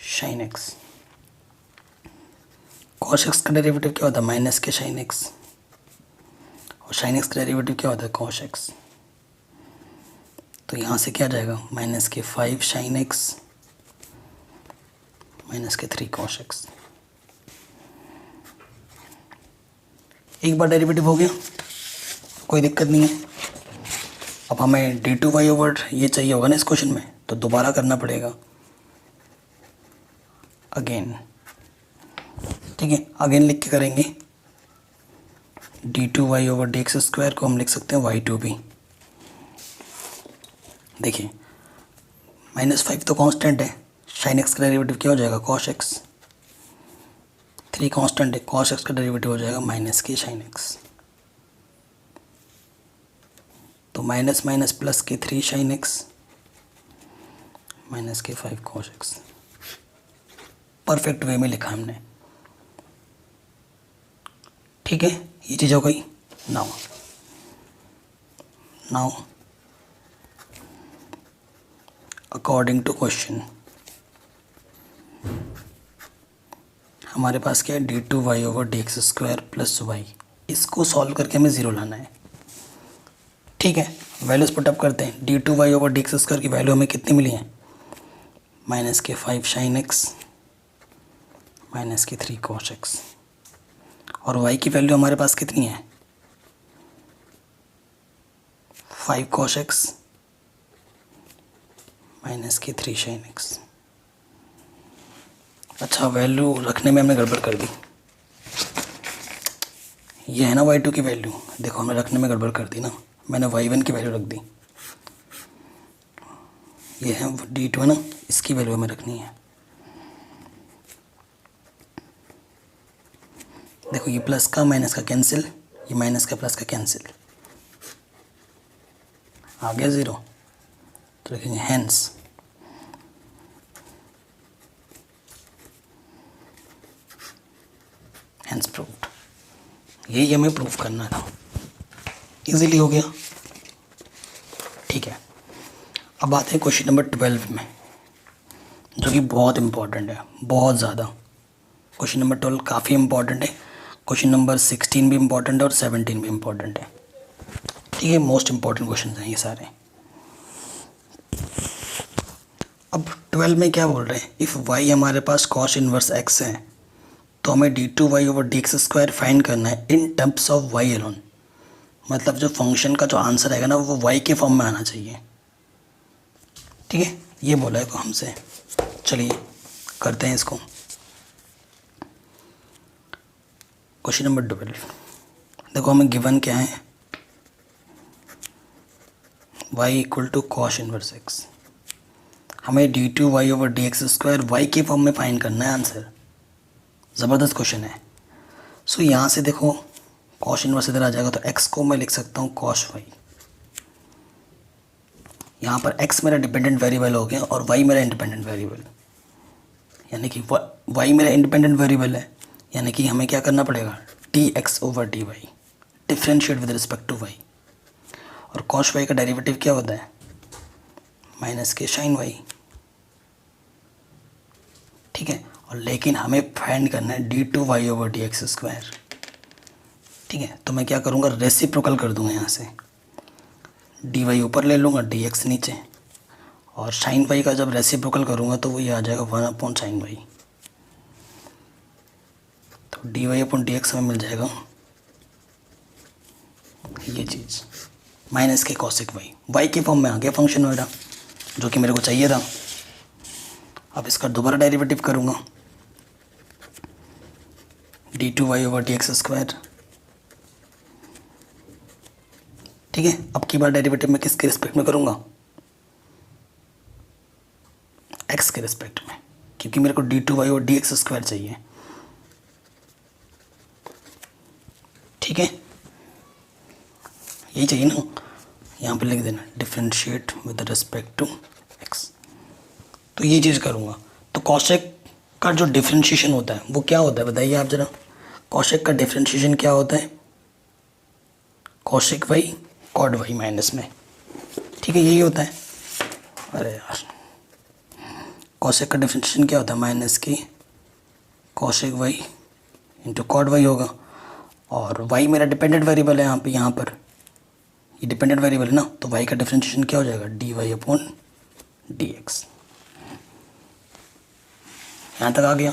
sin x। cos x का डेरिवेटिव क्या होता है माइनस के sin x, और sin x का डेरिवेटिव क्या होता है cos x। तो यहाँ से क्या जाएगा माइनस के 5 sin x माइनस के 3 cos x। एक बार डेरिवेटिव हो गया, कोई दिक्कत नहीं है। अब हमें d2y/ ये चाहिए होगा ना इस क्वेश्चन में, तो दोबारा करना पड़ेगा अगेन। ठीक है, अगेन लिख के करेंगे, d2y/dx² को हम लिख सकते हैं y2 भी। देखिए -5 तो कांस्टेंट है, sin x का डेरिवेटिव क्या हो जाएगा cos x, 3 कांस्टेंट है, cos x का डेरिवेटिव हो जाएगा माइनस के sin x, तो माइनस माइनस प्लस के 3 sin x माइनस के 5 cos x। परफेक्ट वे में लिखा हमने। ठीक है, ये चीज़ हो गई। नाउ अकॉर्डिंग टू क्वेश्चन हमारे पास क्या है d2y/dx² प्लस y, इसको सॉल्व करके हमें 0 लाना है। ठीक है, वैल्यूज पुटअप करते हैं। d2y/dx² की वैल्यू हमें कितनी मिली है माइनस के 5 sin x माइनस के 3 cos x, और y की वैल्यू हमारे पास कितनी है 5 cos x माइनस के 3 sin x। अच्छा, वैल्यू रखने में हमने गड़बड़ कर दी, ये है ना y2 की वैल्यू, देखो हमने रखने में गड़बड़ कर दी ना, मैंने y1 की वैल्यू रख दी, ये है d2 है ना, इसकी वैल्यू हमें रखनी है। देखो ये प्लस का माइनस का कैंसिल, ये माइनस का प्लस का कैंसिल, आ गया 0। तो लिखेंगे हेंस प्रूव्ड। यही हमें प्रूव करना था, इजीली हो गया। ठीक है, अब आते हैं क्वेश्चन नंबर 12 में, जो कि बहुत इंपॉर्टेंट है, बहुत ज़्यादा। क्वेश्चन नंबर 12 काफ़ी इंपॉर्टेंट है। क्वेश्चन नंबर 16 भी इंपॉर्टेंट है और 17 भी इंपॉर्टेंट है। ठीक है, मोस्ट इंपॉर्टेंट क्वेश्चन हैं ये सारे। अब 12 में क्या बोल रहे हैं, इफ़ y हमारे पास कॉस इनवर्स x है तो हमें d2y/dx² फाइंड करना है in terms of y alone. मतलब जो फंक्शन का जो आंसर आएगा ना वो y के फॉर्म में आना चाहिए। ठीक है, ये बोला है को हमसे। चलिए करते हैं इसको। क्वेश्चन नंबर 12, देखो हमें गिवन क्या है, y equal to cos inverse x। हमें d2y/dx² y के फॉर्म में फाइंड करना है आंसर। ज़बरदस्त क्वेश्चन है। सो यहाँ से देखो कॉस इनवर्स इधर आ जाएगा तो x को मैं लिख सकता हूँ कॉस y। यहाँ पर x मेरा डिपेंडेंट वेरिएबल हो गया और y मेरा इंडिपेंडेंट वेरिएबल, यानी कि y मेरा इंडिपेंडेंट वेरिएबल है, यानी कि हमें क्या करना पड़ेगा, dx/dy differentiate with respect to y। और कॉस y का डेरिवेटिव क्या होता है, माइनस के साइन y। ठीक है, और लेकिन हमें फाइंड करना है d2y/dx²। ठीक है, तो मैं क्या करूँगा, रेसिप्रोकल कर दूँगा। यहाँ से dy ऊपर ले लूँगा, dx नीचे, और साइन y का जब रेसिप्रोकल करूँगा तो वो ये आ जाएगा 1/sin y। तो dy/dx हमें मिल जाएगा ये चीज़, माइनस के कॉसिक y के फॉर्म में आ गया फंक्शन मेरा, जो कि मेरे को चाहिए था। अब इसका दोबारा डेरिवेटिव करूँगा, d2y/dx²। ठीक है, अब की बार डेरिवेटिव में किसके रिस्पेक्ट में करूँगा, x के रिस्पेक्ट में, क्योंकि मेरे को d2y/dx² चाहिए। ठीक है, यही चाहिए ना, यहाँ पे लिख देना differentiate with respect to x। तो ये चीज़ करूँगा। तो कॉसेक का जो डिफ्रेंशिएशन होता है वो क्या होता है बताइए आप ज़रा। कॉसेक का डिफ्रेंशिएशन क्या होता है, cosec y cot y minus में। ठीक है, यही होता है। अरे यार, कॉसेक का डिफ्रेंशिएशन क्या होता है, माइनस की cosec y into cot y होगा। और y मेरा डिपेंडेंट वेरिएबल है यहाँ पर ये डिपेंडेंट वेरिएबल है ना, तो y का डिफरेंशिएशन क्या हो जाएगा, dy/dx। यहाँ तक आ गया।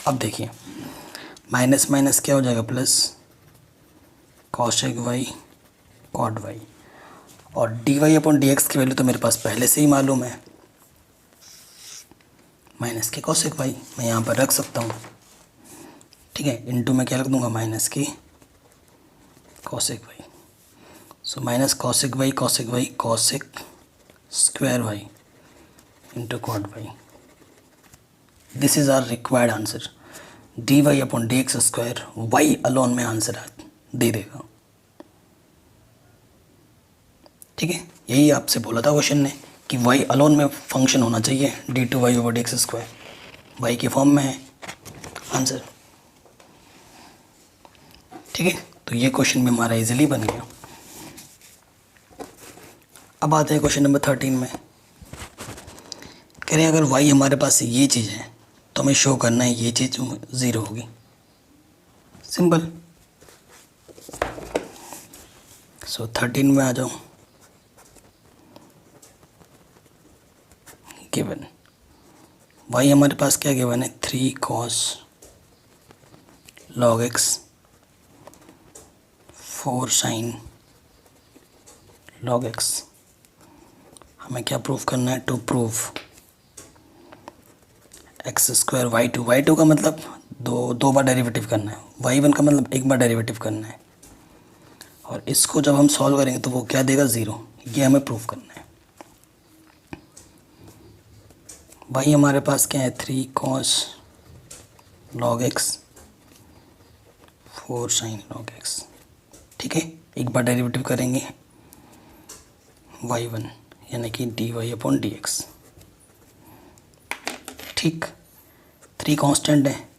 अब देखिए माइनस माइनस क्या हो जाएगा, plus cosec y cot y। और dy/dx की वैल्यू तो मेरे पास पहले से ही मालूम है, माइनस के कॉसेक y मैं यहाँ पर रख सकता हूँ। ठीक है, इनटू में क्या रख दूँगा, माइनस की cosec y। So minus cosec y cosec square y into cot y। This is our required answer. dy/dx² y alone में आंसर दे देगा। ठीक है, यही आपसे बोला था क्वेश्चन ने कि y अलोन में फंक्शन होना चाहिए, d2y/dx²। y के फॉर्म में है आंसर। ठीक है, तो ये क्वेश्चन भी हमारा इजीली बन गया। अब आते हैं क्वेश्चन नंबर 13 में। कह रहे हैं अगर y हमारे पास ये चीज़ है तो हमें शो करना है ये चीज़ 0 होगी। सिंपल। सो 13 में आ जाओ। गिवन y हमारे पास क्या गिवन है, 3 cos log x 4 sin log x। हमें क्या प्रूफ करना है, टू प्रूव x² y2 का मतलब दो बार डेरिवेटिव करना है, y1 का मतलब एक बार डेरिवेटिव करना है। और इसको जब हम सॉल्व करेंगे तो वो क्या देगा, 0। ये हमें प्रूफ करना है। y हमारे पास क्या है, 3 cos log x 4 sign log x. ठीक है, एक बार डेरिवेटिव करेंगे y1 यानी कि dy/dx। ठीक, 3 कांस्टेंट है,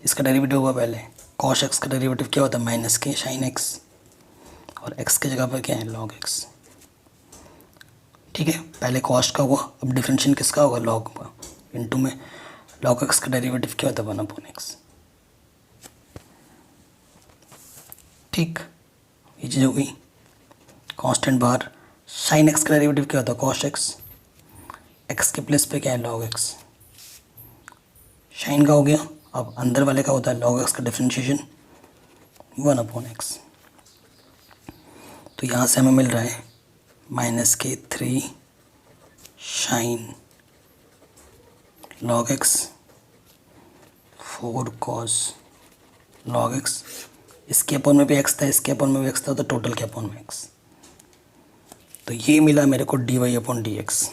इसका डेरिवेटिव होगा पहले cos x का डेरिवेटिव क्या होता है माइनस के साइन x, और x की जगह पर क्या है log x। ठीक है, पहले कॉस्ट का हुआ, अब डिफरेंशियल किसका होगा log का, इनटू में log x का डेरिवेटिव क्या होता है 1/x। ठीक, ये चीज़ हो गई। कांस्टेंट बाहर, साइन x का डेरिवेटिव क्या होता है cos x के प्लेस पे क्या है log x, साइन का हो गया। अब अंदर वाले का होता है log x का डिफरेंशिएशन 1/x। तो यहाँ से हमें मिल रहा है -3 sine log x 4 cos log x। इसके अपॉन में भी x था, इसके अपॉन में भी x था, तो टोटल के अपॉन में x। तो ये मिला मेरे को dy/dx।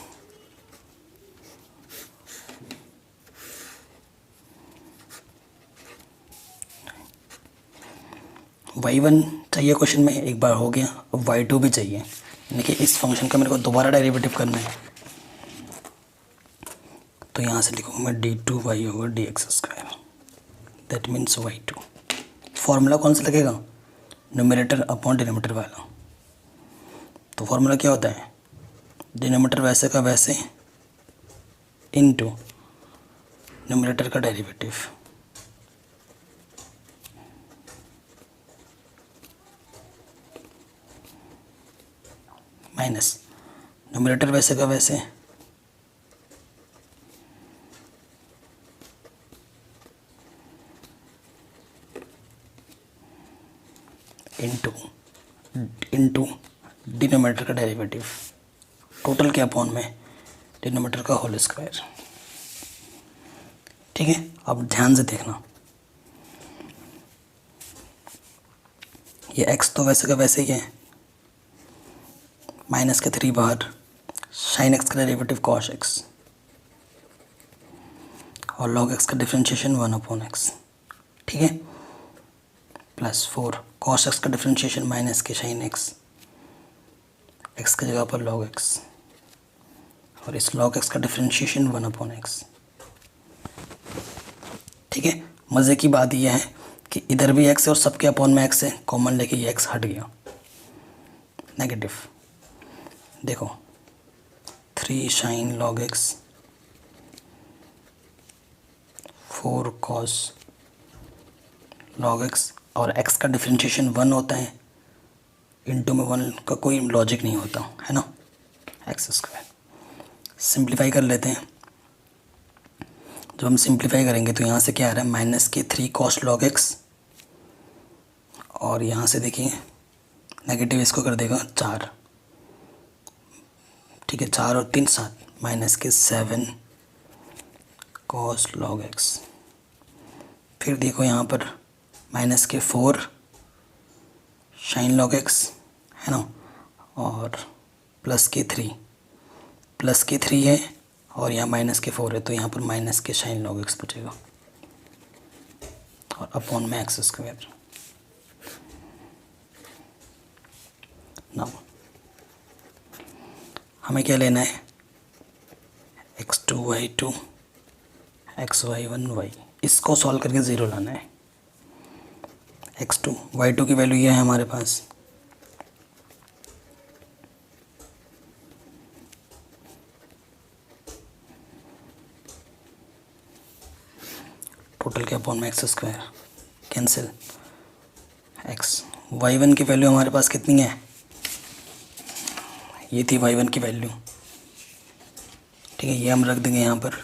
y1 चाहिए क्वेश्चन में, एक बार हो गया। अब y2 भी चाहिए, यानी कि इस फंक्शन का मेरे को दोबारा डेरिवेटिव करना है। तो यहाँ से लिखूँगा मैं d2y/dx², that means y2। Formula कौन सा लगेगा, न्यूमरेटर अपॉन डिनोमिनेटर वाला। तो फॉर्मूला क्या होता है, डिनोमिनेटर वैसे का वैसे इनटू न्यूमरेटर का डेरिवेटिव। माइनस न्यूमरेटर वैसे का वैसे इनटू डिनोमिनेटर का डेरिवेटिव, टोटल के अपॉन में डिनोमिनेटर का होल स्क्वायर। ठीक है, अब ध्यान से देखना, ये x तो वैसे का वैसे ही है, माइनस के 3 बाहर, साइन x का डेरिवेटिव cos x और log x का डिफरेंशिएशन 1/x। ठीक है, प्लस 4 cos x का डिफरेंशिएशन माइनस के साइन x, x की जगह पर log x, और इस log x का डिफरेंशिएशन 1/x। ठीक है, मज़े की बात यह है कि इधर भी x है और सबके अपॉन में x है, कॉमन लेके ये x हट गया, नेगेटिव। देखो 3 sine log x 4 cos log x, और x का डिफरेंशिएशन 1 होता है, इनटू में 1 का कोई लॉजिक नहीं होता है ना, x²। सिंप्लीफाई कर लेते हैं। जब हम सिंप्लीफाई करेंगे तो यहाँ से क्या आ रहा है -3 cos log x, और यहाँ से देखिए नेगेटिव इसको कर देगा 4। ठीक है, 4 और 3 7 -7 cos log x। फिर देखो यहाँ पर -4 साइन log x है ना, और +3 है, और यहाँ -4 है, तो यहाँ पर साइन log x बचेगा, और अपॉन में x²। ना हमें क्या लेना है, x2 y2 xy1 y, इसको सॉल्व करके 0 लाना है। x2 y2 की वैल्यू ये है हमारे पास, टोटल के अपॉन में x² कैंसिल, x y1 की वैल्यू हमारे पास कितनी है, ये थी y1 की वैल्यू। ठीक है, ये हम रख देंगे यहाँ पर,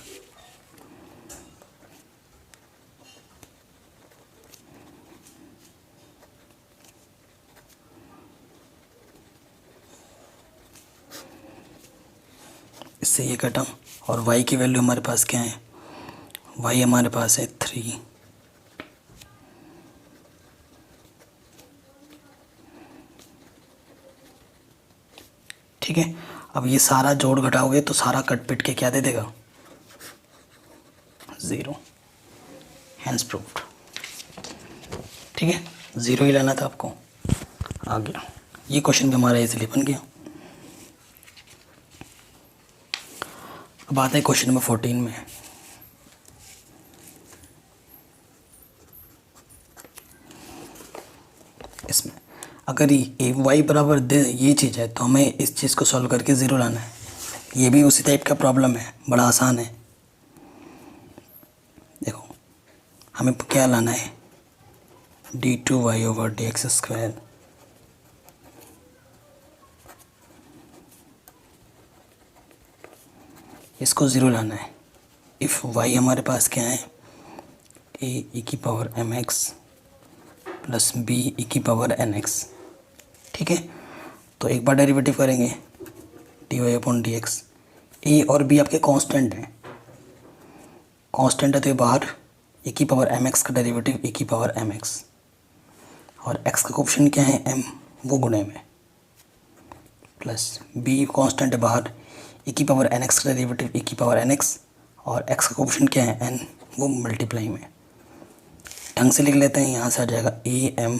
इससे ये कटा, और y की वैल्यू हमारे पास क्या है, y हमारे पास है 3। ठीक है, अब ये सारा जोड़ घटाओगे तो सारा कट पिट के क्या दे देगा, 0। Hence proved. ठीक है, ज़ीरो ही लाना था आपको। आ गया, ये क्वेश्चन भी हमारा इजीली बन गया। अब आता है क्वेश्चन नंबर 14 में। इसमें अगर ये वाई बराबर दे ये चीज़ है तो हमें इस चीज़ को सॉल्व करके ज़ीरो लाना है। ये भी उसी टाइप का प्रॉब्लम है, बड़ा आसान है। देखो हमें क्या लाना है, d2y/dx²। इसको ज़ीरो लाना है। इफ़ y हमारे पास क्या है, a e⁻mx plus b e⁻nx। ठीक है, तो एक बार डेरिवेटिव करेंगे dy/dx। a और b आपके कांस्टेंट हैं, कांस्टेंट है तो ये बाहर e⁻mx का डेरिवेटिव e⁻mx, और x का कोएफिशिएंट क्या है m, वो गुणे में, प्लस b कांस्टेंट है बाहर e⁻nx का डेरिवेटिव e⁻nx, और x का कोएफिशिएंट क्या है n, वो मल्टीप्लाई में। ढंग से लिख लेते हैं, यहाँ से आ जाएगा am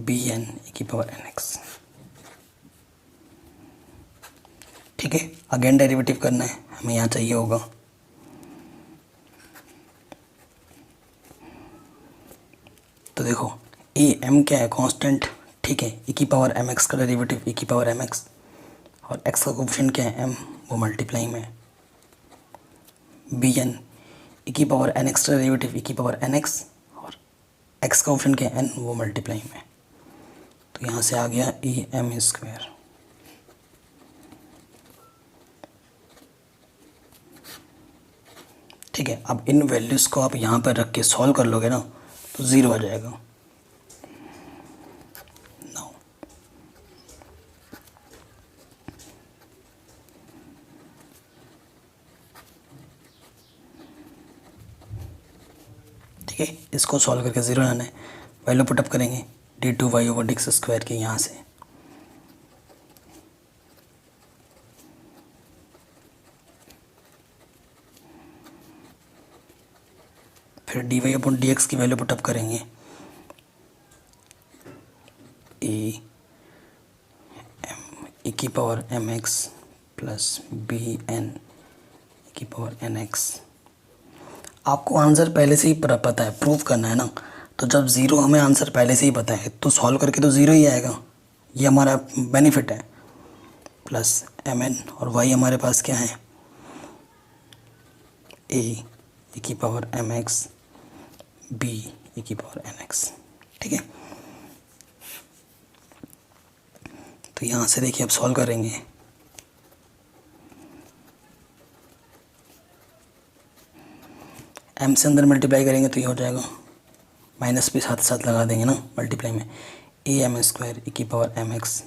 bn e⁻nx। ठीक है, अगेन डेरिवेटिव करना है, हमें यहाँ चाहिए होगा तो देखो am क्या है कांस्टेंट, ठीक है, e⁻mx का डेरिवेटिव e⁻mx, और x का कोएफिशिएंट क्या है m, वो मल्टीप्लाई में। bn e⁻nx का डेरिवेटिव e⁻nx, और x का कोएफिशिएंट क्या है n, वो मल्टीप्लाई में। तो यहाँ से आ गया am²। ठीक है, अब इन वैल्यूज़ को आप यहाँ पर रख के सॉल्व कर लोगे ना तो ज़ीरो आ जाएगा। नाउ ठीक है, इसको सॉल्व करके ज़ीरो आना है। वैल्यू पुटअप करेंगे d2y/dx² के यहाँ से, फिर dy/dx की वैल्यू पुटअप करेंगे e⁻mx प्लस bn e⁻nx। आपको आंसर पहले से ही पता है, प्रूफ करना है ना, तो जब ज़ीरो हमें आंसर पहले से ही पता है तो सॉल्व करके तो ज़ीरो ही आएगा, ये हमारा बेनिफिट है। प्लस mn और y हमारे पास क्या है, e⁻mx b e⁻nx। ठीक है, तो यहाँ से देखिए अब सॉल्व करेंगे, m से अंदर मल्टीप्लाई करेंगे तो ये हो जाएगा, माइनस भी साथ साथ लगा देंगे ना मल्टीप्लाई में, am² e⁻mx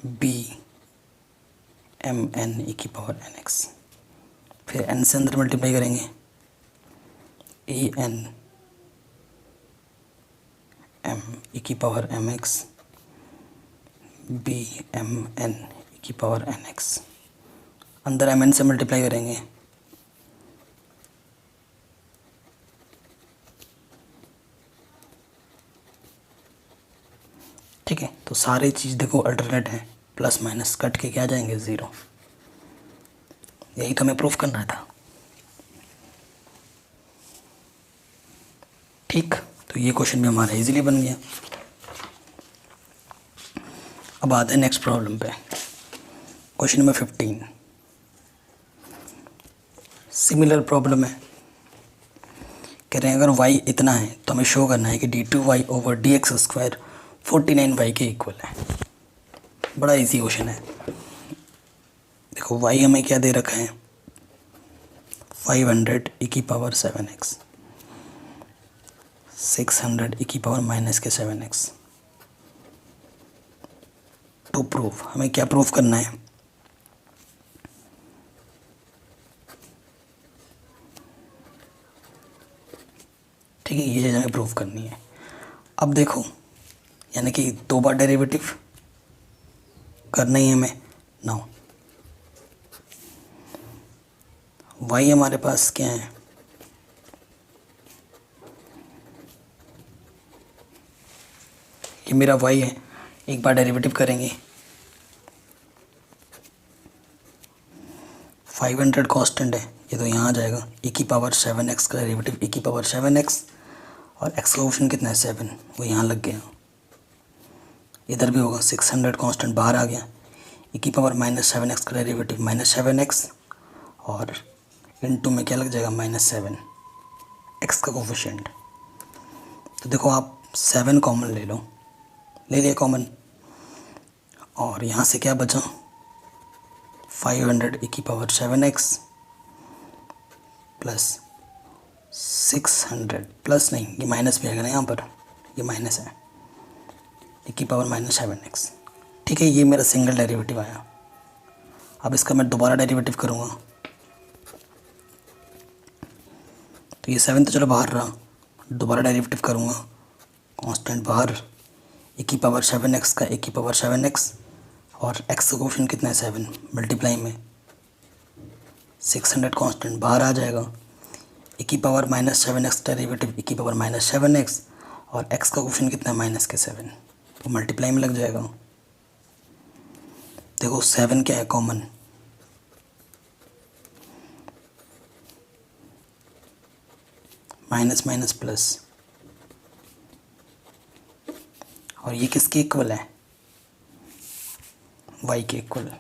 bmn e⁻nx। फिर n से अंदर मल्टीप्लाई करेंगे an m e⁻mx bmn e⁻nx। अंदर mn से मल्टीप्लाई करेंगे ठीक है, तो सारी चीज़ देखो अल्टरनेट है, प्लस माइनस कट के क्या आ जाएंगे ज़ीरो। यही तो हमें प्रूफ करना था। ठीक, तो ये क्वेश्चन भी हमारा इजीली बन गया। अब आते हैं नेक्स्ट प्रॉब्लम पे, क्वेश्चन नंबर 15। सिमिलर प्रॉब्लम है, कह रहे हैं अगर y इतना है तो हमें शो करना है कि d2y/dx² 49y के इक्वल है। बड़ा इजी क्वेश्चन है। देखो y हमें क्या दे रखा है, 500 e⁻7x, 600 e⁻−7x। टू प्रूफ, हमें क्या प्रूफ करना है, ठीक है, ये चीज़ हमें प्रूफ करनी है। अब देखो यानी कि दो बार डेरिवेटिव करना ही है हमें। नाउ y हमारे पास क्या है, मेरा y है, एक बार डेरिवेटिव करेंगे 500 कांस्टेंट है, ये तो यहाँ आ जाएगा e की पावर 7x का डेरिवेटिव e की पावर 7x और x का ऑप्शन कितना है 7, वो यहाँ लग गया। इधर भी होगा 600 कांस्टेंट बाहर आ गया, e की पावर -7x का डेरिवेटिव -7x और इनटू में क्या लग जाएगा -7 x का कोफिशिएंट। तो देखो आप 7 कॉमन ले लो, ले लिया कॉमन, और यहाँ से क्या बचा 500 e की पावर 7x प्लस 600 प्लस नहीं, ये माइनस भी आएगा ना यहाँ पर, ये माइनस है e की पावर -7x। ठीक है, ये मेरा सिंगल डेरिवेटिव आया। अब इसका मैं दोबारा डेरिवेटिव करूँगा तो ये 7 तो चलो बाहर रहा, दोबारा डेरिवेटिव करूँगा, कांस्टेंट बाहर, e की पावर 7x का e की पावर 7x और x का कोफिशिएंट कितना है 7, मल्टीप्लाई में 600 कांस्टेंट बाहर आ जाएगा, e की पावर -7x डेरिवेटिव e की पावर -7x और x का कोफिशिएंट कितना है -7, तो मल्टीप्लाई में लग जाएगा। देखो 7 क्या है कॉमन, माइनस माइनस प्लस, और ये किसके इक्वल है y के इक्वल,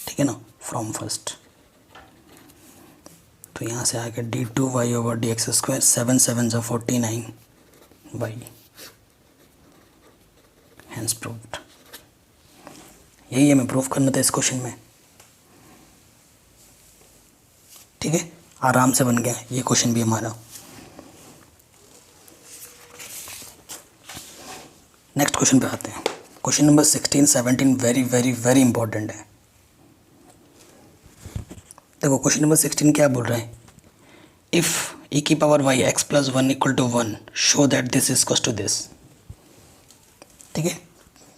ठीक है ना, फ्रॉम फर्स्ट। तो यहाँ से आके d2y/dx², 7 7 = 49 y, हैंस प्रूव्ड। यही हमें प्रूफ करना था इस क्वेश्चन में। ठीक है, आराम से बन गया ये क्वेश्चन भी हमारा। नेक्स्ट क्वेश्चन पे आते हैं। Question number 16 17 very very very important है। देखो क्वेश्चन नंबर 16 क्या बोल रहा है, इफ e की power y x + 1 = 1 show that this is equal to this. ठीक है,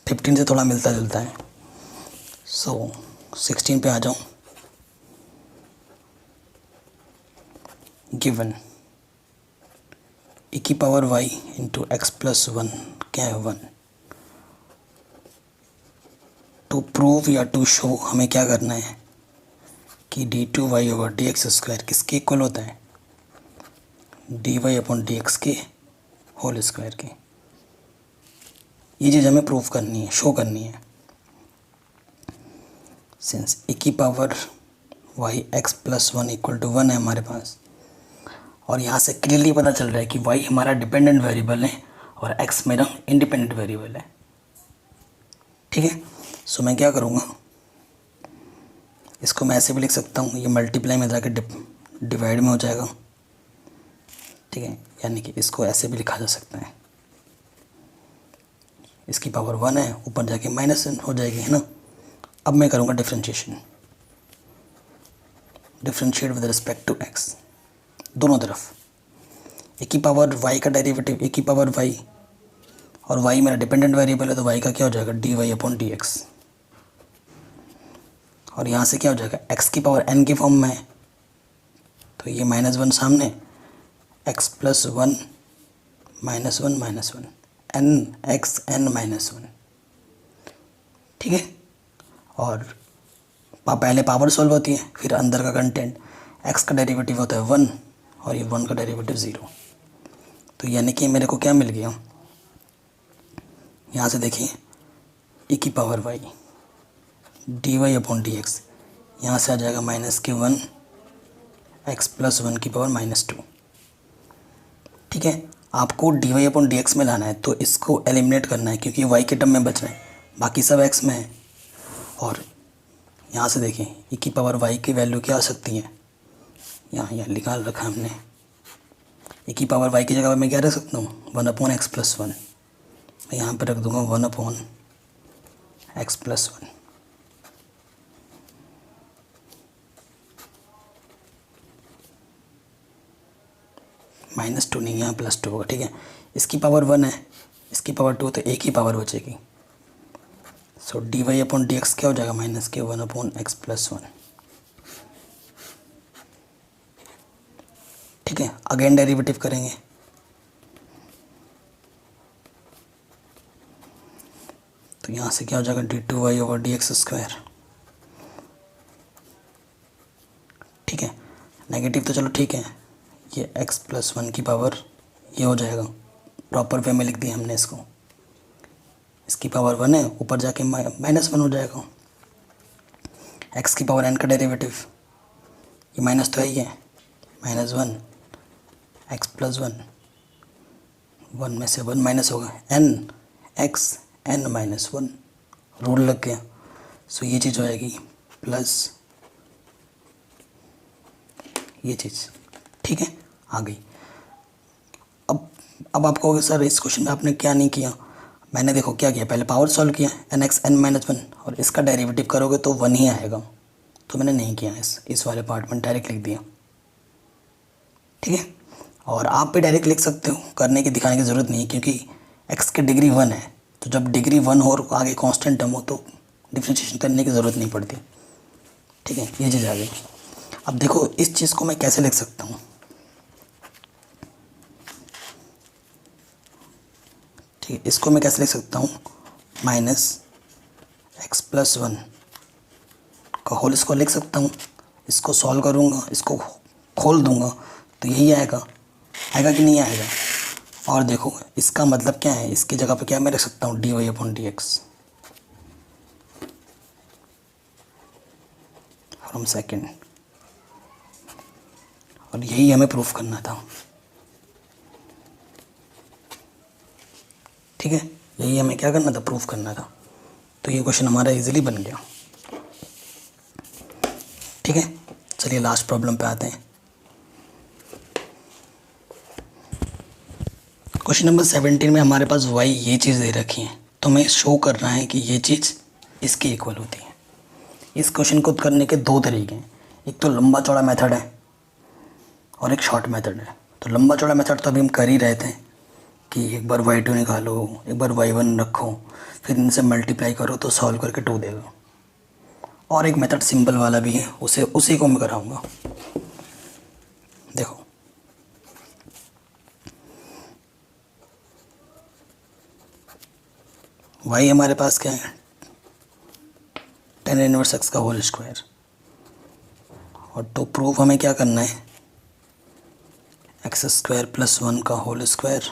15 से थोड़ा मिलता जुलता है। सो 16 पे आ जाऊँ। गिवन e की power y into x plus 1 क्या है 1। टू प्रूव या टू शो हमें क्या करना है कि d2y/dx² किसके इक्वल होता है, dy/dx के होल स्क्वायर के। ये चीज़ हमें प्रूव करनी है, शो करनी है। सिंस e की पावर y x + 1 = 1 है हमारे पास, और यहाँ से क्लियरली पता चल रहा है कि y हमारा डिपेंडेंट वेरिएबल है और x मेरा इंडिपेंडेंट वेरिएबल है। ठीक है, सो मैं क्या करूँगा, इसको मैं ऐसे भी लिख सकता हूँ, ये मल्टीप्लाई में जाकर डिवाइड में हो जाएगा। ठीक है, यानी कि इसको ऐसे भी लिखा जा सकता है, इसकी पावर 1 है, ऊपर जाके माइनस हो जाएगी, है ना। अब मैं करूँगा differentiation, differentiate with respect to x, दोनों तरफ। e की पावर y का डेरिवेटिव e की पावर y, और y मेरा डिपेंडेंट वेरिएबल है तो y का क्या हो जाएगा dy/dx, और यहाँ से क्या हो जाएगा x की पावर n की फॉर्म में है तो ये -1 सामने, x + 1 -1 -1 n x n -1। ठीक है, और पहले पावर सॉल्व होती है, फिर अंदर का कंटेंट, x का डेरिवेटिव होता है 1 और ये 1 का डेरिवेटिव 0। तो यानी कि मेरे को क्या मिल गया, यहाँ से देखिए e की पावर y dy/dx, यहाँ से आ जाएगा -1 x + 1 की पावर -2। ठीक है, आपको dy/dx में लाना है तो इसको एलिमिनेट करना है क्योंकि y के टर्म में बच रहे हैं, बाकी सब x में है। और यहाँ से देखें e की पावर y की वैल्यू क्या आ सकती है, यहाँ निकाल रखा है हमने। e की पावर y की जगह पर मैं क्या रख सकता हूँ 1/x + 1, मैं यहाँ पर रख दूँगा 1/x + 1। -2 नहीं, यहाँ +2 होगा। ठीक है, इसकी पावर 1 है, इसकी पावर 2, तो एक ही पावर बचेगी। सो dy/dx क्या हो जाएगा -1/x + 1। ठीक है, अगेन डेरिवेटिव करेंगे। तो यहाँ से क्या हो जाएगा d2y/dx²। ठीक है, नेगेटिव तो चलो ठीक है, ये x+1 की पावर ये हो जाएगा, प्रॉपर वे में लिख दिया हमने इसको, इसकी पावर 1 है, ऊपर जाके -1 हो जाएगा। x की पावर n का डेरिवेटिव, ये माइनस तो है ही है, -1 x+1, 1 में से 1 माइनस होगा, n(x)(n-1), रूल लग गया। सो ये चीज़ हो जाएगी प्लस ये चीज़। ठीक है, आ गई। अब आप कहोगे सर इस क्वेश्चन में आपने क्या नहीं किया। मैंने देखो क्या किया, पहले पावर सॉल्व किया n(x)(n-1), और इसका डेरिवेटिव करोगे तो 1 ही आएगा, तो मैंने नहीं किया, इस वाले पार्ट में डायरेक्ट लिख दिया। ठीक है, और आप भी डायरेक्ट लिख सकते हो, करने की दिखाने की ज़रूरत नहीं है, क्योंकि x की डिग्री 1 है, तो जब डिग्री 1 हो और आगे कांस्टेंट टर्म हो तो डिफ्रेंशिएशन करने की ज़रूरत नहीं पड़ती। ठीक है, ये चीज़ आ गई। अब देखो इस चीज़ को मैं कैसे लिख सकता हूँ। ठीक है, इसको मैं कैसे लिख सकता हूँ, -x+1 का होल इसको लिख सकता हूँ। इसको सॉल्व करूँगा, इसको खोल दूँगा तो यही आएगा, आएगा कि नहीं आएगा। और देखो इसका मतलब क्या है, इसकी जगह पे क्या मैं रख सकता हूँ, dy/dx फ्रॉम सेकेंड, और यही हमें प्रूफ करना था। ठीक है, यही हमें क्या करना था, प्रूफ करना था। तो ये क्वेश्चन हमारा इजीली बन गया। ठीक है, चलिए लास्ट प्रॉब्लम पे आते हैं। क्वेश्चन नंबर 17 में हमारे पास y ये चीज़ दे रखी है, तो हमें शो करना है कि ये चीज़ इसके इक्वल होती है। इस क्वेश्चन को करने के दो तरीके हैं, एक तो लंबा चौड़ा मेथड है और एक शॉर्ट मेथड है। तो लंबा चौड़ा मेथड तो अभी हम कर ही रहे थे कि एक बार y2 निकालो, एक बार y1 रखो, फिर इनसे मल्टीप्लाई करो तो सॉल्व करके 2 देगा। और एक मेथड सिंपल वाला भी है, उसी को मैं कराऊंगा। देखो y हमारे पास क्या है, tan−1x का होल स्क्वायर, और तो प्रूफ हमें क्या करना है, x² + 1 का whole square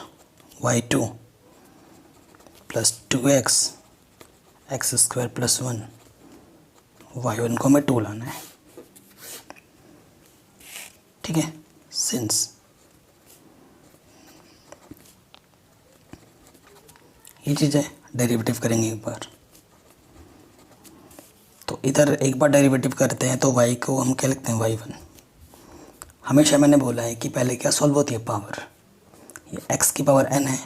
y2 + 2x x² + 1 y1 को हमें 2 लाना है। ठीक है, सिंस ये चीज़ है, डेरिवेटिव करेंगे एक बार, तो इधर एक बार डेरिवेटिव करते हैं तो y को हम क्या लिखते हैं, y1। हमेशा मैंने बोला है कि पहले क्या सॉल्व होती है, पावर। ये x की पावर n है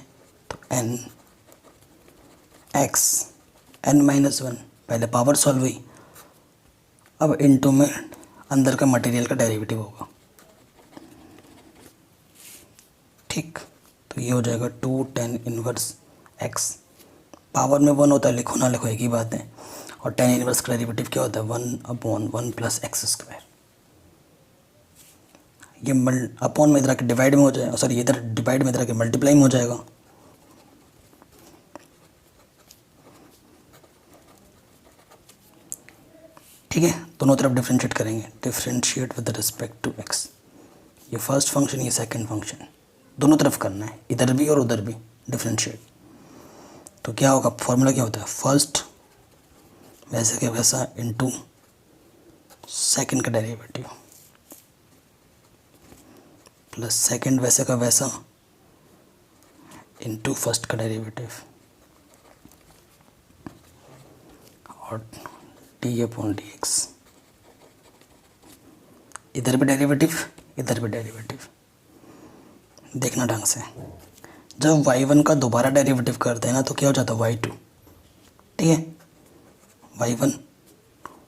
तो n x n-1, पहले पावर सॉल्व हुई, अब इनटू में अंदर का मटेरियल का डेरिवेटिव होगा। ठीक, तो ये हो जाएगा 2 tan−1x, पावर में 1 होता है, लिखो ना लिखो एक ही बात है। और tan−1 का डेरिवेटिव क्या होता है, 1/1 + x²। ये अपॉन में इधर के डिवाइड में हो जाएगा, सॉरी इधर डिवाइड में इधर के मल्टीप्लाई में हो जाएगा। ठीक है, दोनों तरफ डिफ्रेंशिएट करेंगे, differentiate with respect to x। ये फर्स्ट फंक्शन, ये सेकंड फंक्शन, दोनों तरफ करना है, इधर भी और उधर भी डिफ्रेंशिएट। तो क्या होगा, फॉर्मूला क्या होता है, फर्स्ट वैसे के वैसा इनटू सेकंड का डेरिवेटिव प्लस सेकंड वैसे का वैसा इनटू फर्स्ट का डेरिवेटिव और d/dx। इधर भी डेरिवेटिव, इधर भी डेरिवेटिव। देखना ढंग से, जब y1 का दोबारा डेरिवेटिव करते हैं ना तो क्या हो जाता है, y2। ठीक है, y1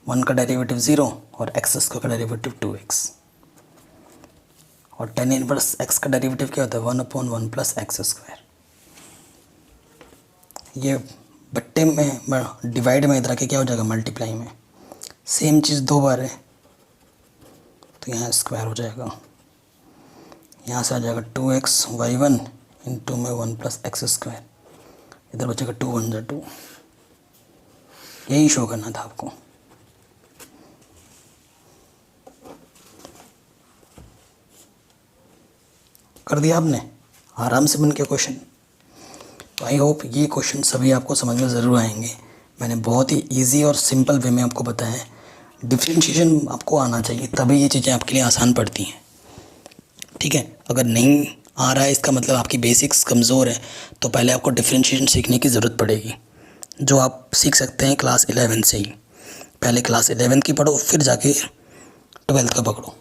1 का डेरिवेटिव 0 और x² का डेरिवेटिव 2x, और tan−1x का डेरिवेटिव क्या होता है, 1/1 + x²। ये बट्टे में डिवाइड में इधर के क्या हो जाएगा, मल्टीप्लाई में। सेम चीज़ 2 बार है तो यहाँ स्क्वायर हो जाएगा, यहाँ से आ जाएगा 2x y1 इनटू में 1 + x², इधर बचेगा 2 × 1 = 2। यही शो करना था आपको। कर दिया आपने आराम से बन के क्वेश्चन। तो आई होप ये क्वेश्चन सभी आपको समझ में ज़रूर आएंगे। मैंने बहुत ही इजी और सिंपल वे में आपको बताया है। डिफरेंशिएशन आपको आना चाहिए, तभी ये चीज़ें आपके लिए आसान पड़ती हैं। ठीक है, अगर नहीं आ रहा है इसका मतलब आपकी बेसिक्स कमज़ोर है, तो पहले आपको डिफरेंशिएशन सीखने की ज़रूरत पड़ेगी, जो आप सीख सकते हैं क्लास 11 से ही। पहले क्लास 11 की पढ़ो, फिर जाके 12th का पकड़ो।